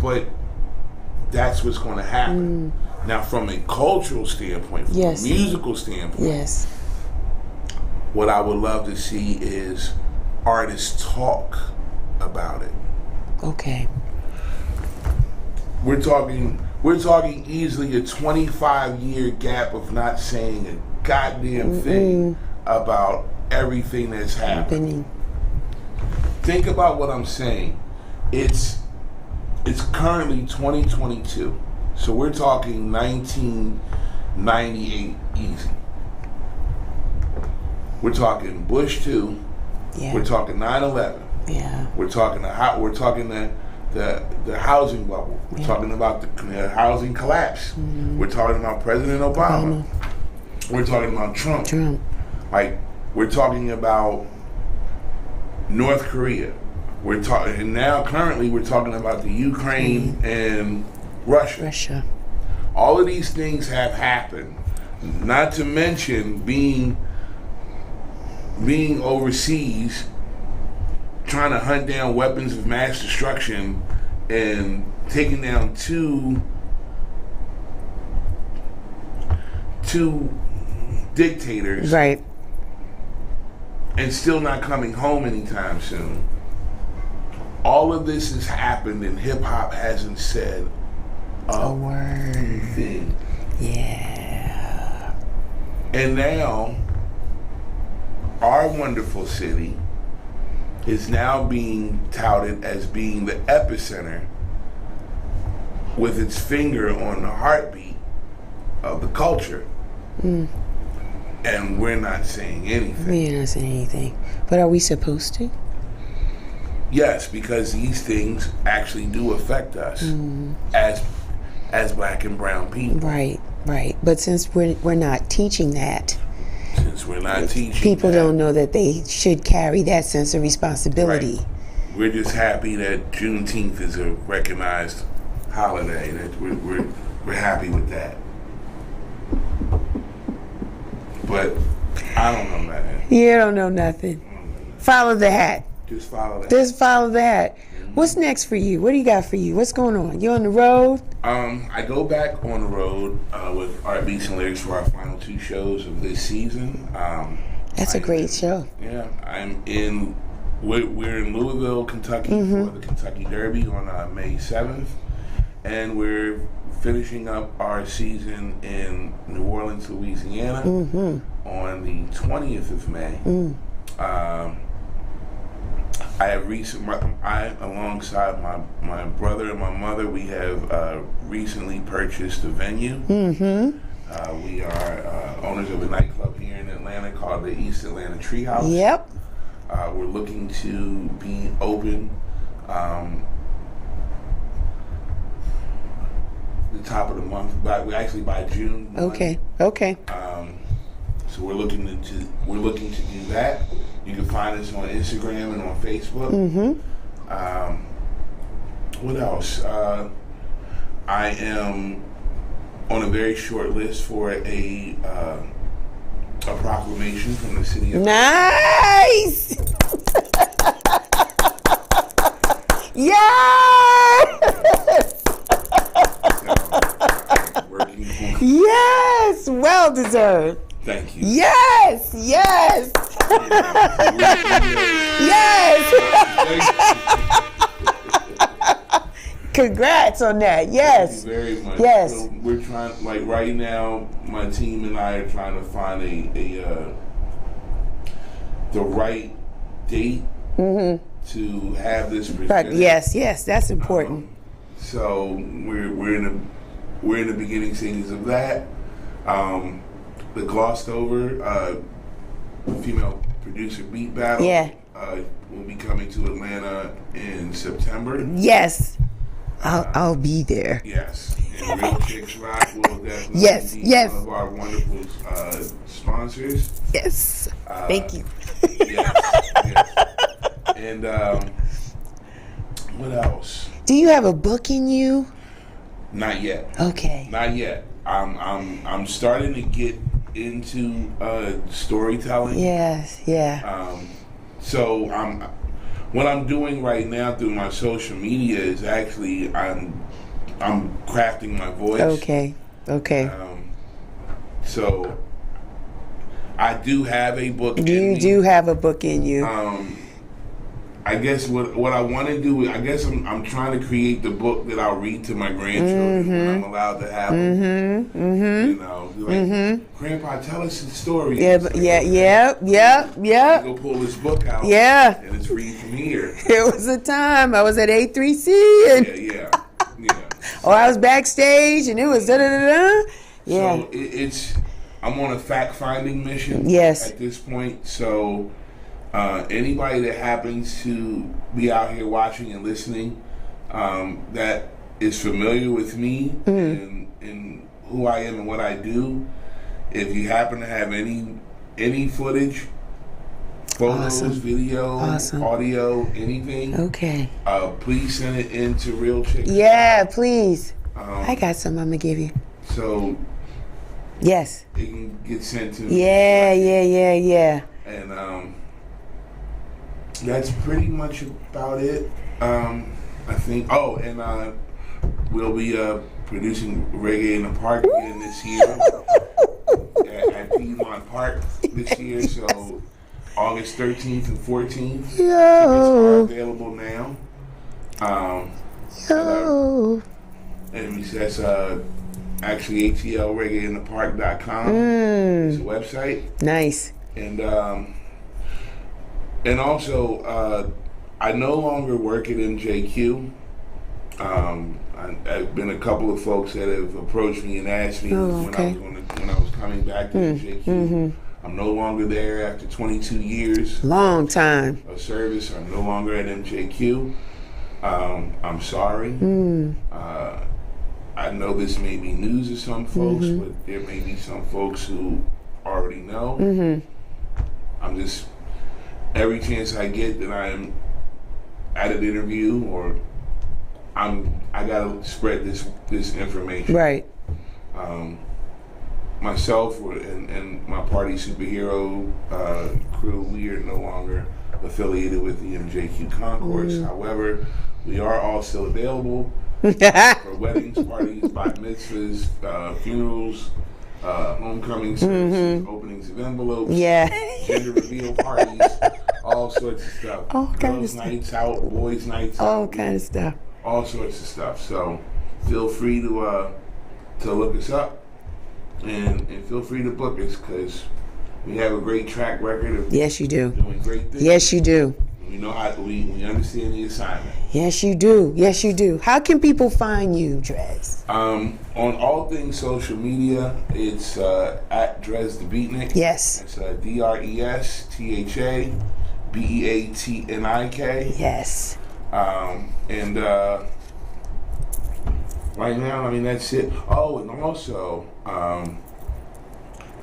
but that's what's going to happen. Now, from a cultural standpoint, from a musical standpoint, what I would love to see is artists talk about it. Okay. We're talking easily a 25-year gap of not saying a goddamn thing about everything that's happening. Think about what I'm saying. It's currently 2022, so we're talking 1998 easy. We're talking Bush 2. We're talking 9/11. We're talking the housing bubble. We're talking about the housing collapse. We're talking about President Obama. We're talking about Trump. Like, we're talking about North Korea. We're talking, and now currently we're talking about the Ukraine and Russia. All of these things have happened. Not to mention being overseas, trying to hunt down weapons of mass destruction and taking down two dictators, right? And still not coming home anytime soon. All of this has happened, and hip hop hasn't said a word. Thing. Yeah. And now, our wonderful city is now being touted as being the epicenter, with its finger on the heartbeat of the culture. And we're not saying anything. We're not saying anything. But are we supposed to? Yes, because these things actually do affect us as black and brown people. Right. But since we're not teaching that, people don't know that they should carry that sense of responsibility. Right. We're just happy that Juneteenth is a recognized holiday. That we're happy with that. But I don't know nothing. You don't know nothing. Follow the hat. Just follow that. Just follow the hat. What's next for you? What do you got for you? What's going on? You on the road? I go back on the road with Art Beats and Lyrics for our final 2 shows of this season. That's a great show. Yeah, we're in Louisville, Kentucky for the Kentucky Derby on May 7th, and we're finishing up our season in New Orleans, Louisiana on the 20th of May. Alongside my brother and my mother, we have recently purchased a venue. We are owners of a nightclub here in Atlanta called the East Atlanta Treehouse. Yep. We're looking to be open the top of the month, by June 1. Okay. So we're looking to do that. You can find us on Instagram and on Facebook. What else? I am on a very short list for a proclamation from the city of Nice. Yes. working. Yes. Well deserved. Thank you. Yes. Yes. Yes. Congrats on that. Yes. Thank you very much. Yes. So we're trying, like right now, my team and I are trying to find the right date to have this presented. But yes, that's important. So we're in the beginning stages of that. The glossed over female producer beat battle. Yeah. Will be coming to Atlanta in September. Yes. I'll be there. Yes. And Real Chicks Rock will definitely Yes, be yes. one of our wonderful sponsors. Yes. Thank you. Yes. And what else? Do you have a book in you? Not yet. Okay. Not yet. I'm starting to get into storytelling. Yes. Yeah. So what I'm doing right now through my social media is actually I'm crafting my voice. Okay. So I do have a book. You do have a book in you. I guess what I want to do, I guess I'm trying to create the book that I'll read to my grandchildren when I'm allowed to have them. You know, like, Grandpa, tell us the story. Yeah. Go pull this book out. Yeah. And it's read from here. There was a time I was at A3C and Yeah. or I was backstage and it was da da da da. Yeah. So I'm on a fact-finding mission. Yes. At this point, so. Anybody that happens to be out here watching and listening that is familiar with me and who I am and what I do, if you happen to have any footage, photos, video, audio, anything, Okay. Please send it in to Real Chicks. Yeah, please. I got some I'm gonna give you. So Yes. it can get sent to Yeah. And that's pretty much about it. I think. Oh, and we'll be producing Reggae in the Park again this year at Piedmont Park this year. So August 13th and 14th. Tickets are available now. And that's actually atlreggaeinthepark.com. It's a website. Nice. And also, I no longer work at MJQ. I've been a couple of folks that have approached me and asked me when I was coming back to MJQ. I'm no longer there after 22 years. Long time. Of service. I'm no longer at MJQ. I'm sorry. I know this may be news to some folks, but there may be some folks who already know. I'm just... Every chance I get that I'm at an interview or I gotta spread this information. Right. Myself and my party superhero crew, we are no longer affiliated with the MJQ Concourse. However, we are all still available for weddings, parties, bat mitzvahs, funerals, homecoming services, openings of envelopes, gender reveal parties, all sorts of stuff. All kinds of stuff. Girls' nights out, boys' nights out. All kinds of stuff. All sorts of stuff. So feel free to look us up and feel free to book us because we have a great track record of Yes, you do. doing great things. Yes, you do. We know how we understand the assignment. Yes, you do. Yes, you do. How can people find you, Drez? On all things social media, it's at Drez the Beatnik. Yes. It's DRESTHABEATNIK. Yes. And right now, I mean, that's it. Oh, and also,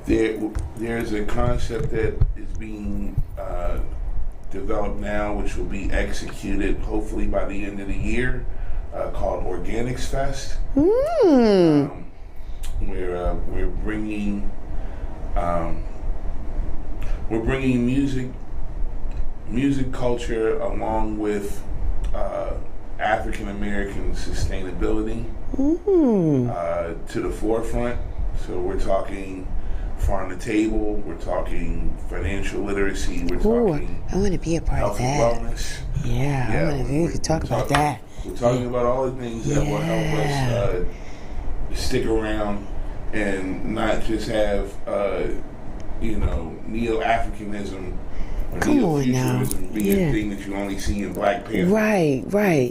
there's a concept that is being developed now, which will be executed hopefully by the end of the year, called Organics Fest. We're bringing music culture along with African American sustainability to the forefront. So we're talking farm to table. We're talking financial literacy. We're talking. I want to be a part of health that. and wellness. Yeah, we could talk about that. We're talking about all the things that will help us stick around and not just have neo-Africanism or neo-futurism be a thing that you only see in Black Panther. Right.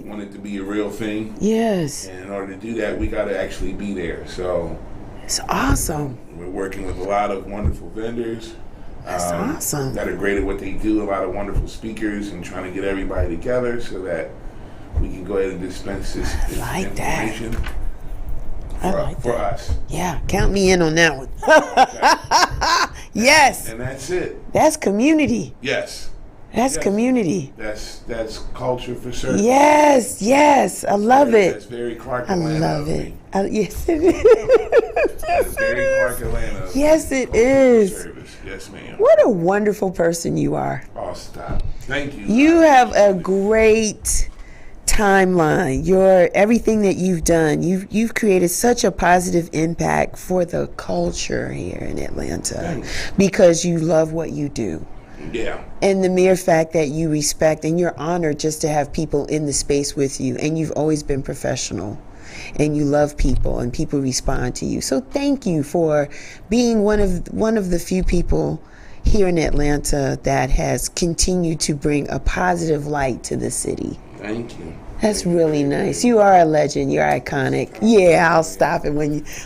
We want it to be a real thing. Yes. And in order to do that, we got to actually be there. So it's awesome. We're working with a lot of wonderful vendors. That's awesome. That are great at what they do. A lot of wonderful speakers, and trying to get everybody together so that we can go ahead and dispense this information for us. Yeah, count me in on that one. Yes. And that's it. That's community. Yes. That's community. That's culture for certain. Yes. I love it. That's very Clark I Atlanta. love it. Yes, it is. That's very Clark Atlanta. Yes, it is. Service. Yes, ma'am. What a wonderful person you are. Oh, stop. Thank you. You have a great timeline. Everything that you've done, you've created such a positive impact for the culture here in Atlanta because you love what you do. Yeah. And the mere fact that you respect and you're honored just to have people in the space with you, and you've always been professional and you love people and people respond to you. So thank you for being one of the few people here in Atlanta that has continued to bring a positive light to the city. Thank you. That's really nice. You are a legend. You're iconic. Yeah, I'll stop it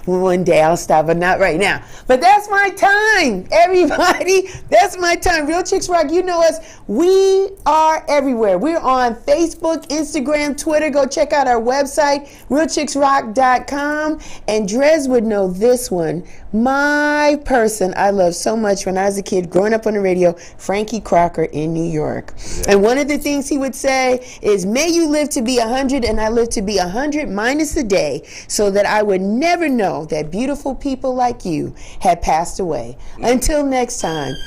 one day I'll stop, but not right now. But that's my time, everybody. That's my time. Real Chicks Rock, you know us. We are everywhere. We're on Facebook, Instagram, Twitter. Go check out our website, realchicksrock.com. And Drez would know this one. My person I loved so much when I was a kid, growing up on the radio, Frankie Crocker in New York. Yeah. And one of the things he would say is, may you live to be 100 and I live to be 100 minus a day, so that I would never know that beautiful people like you had passed away. Until next time.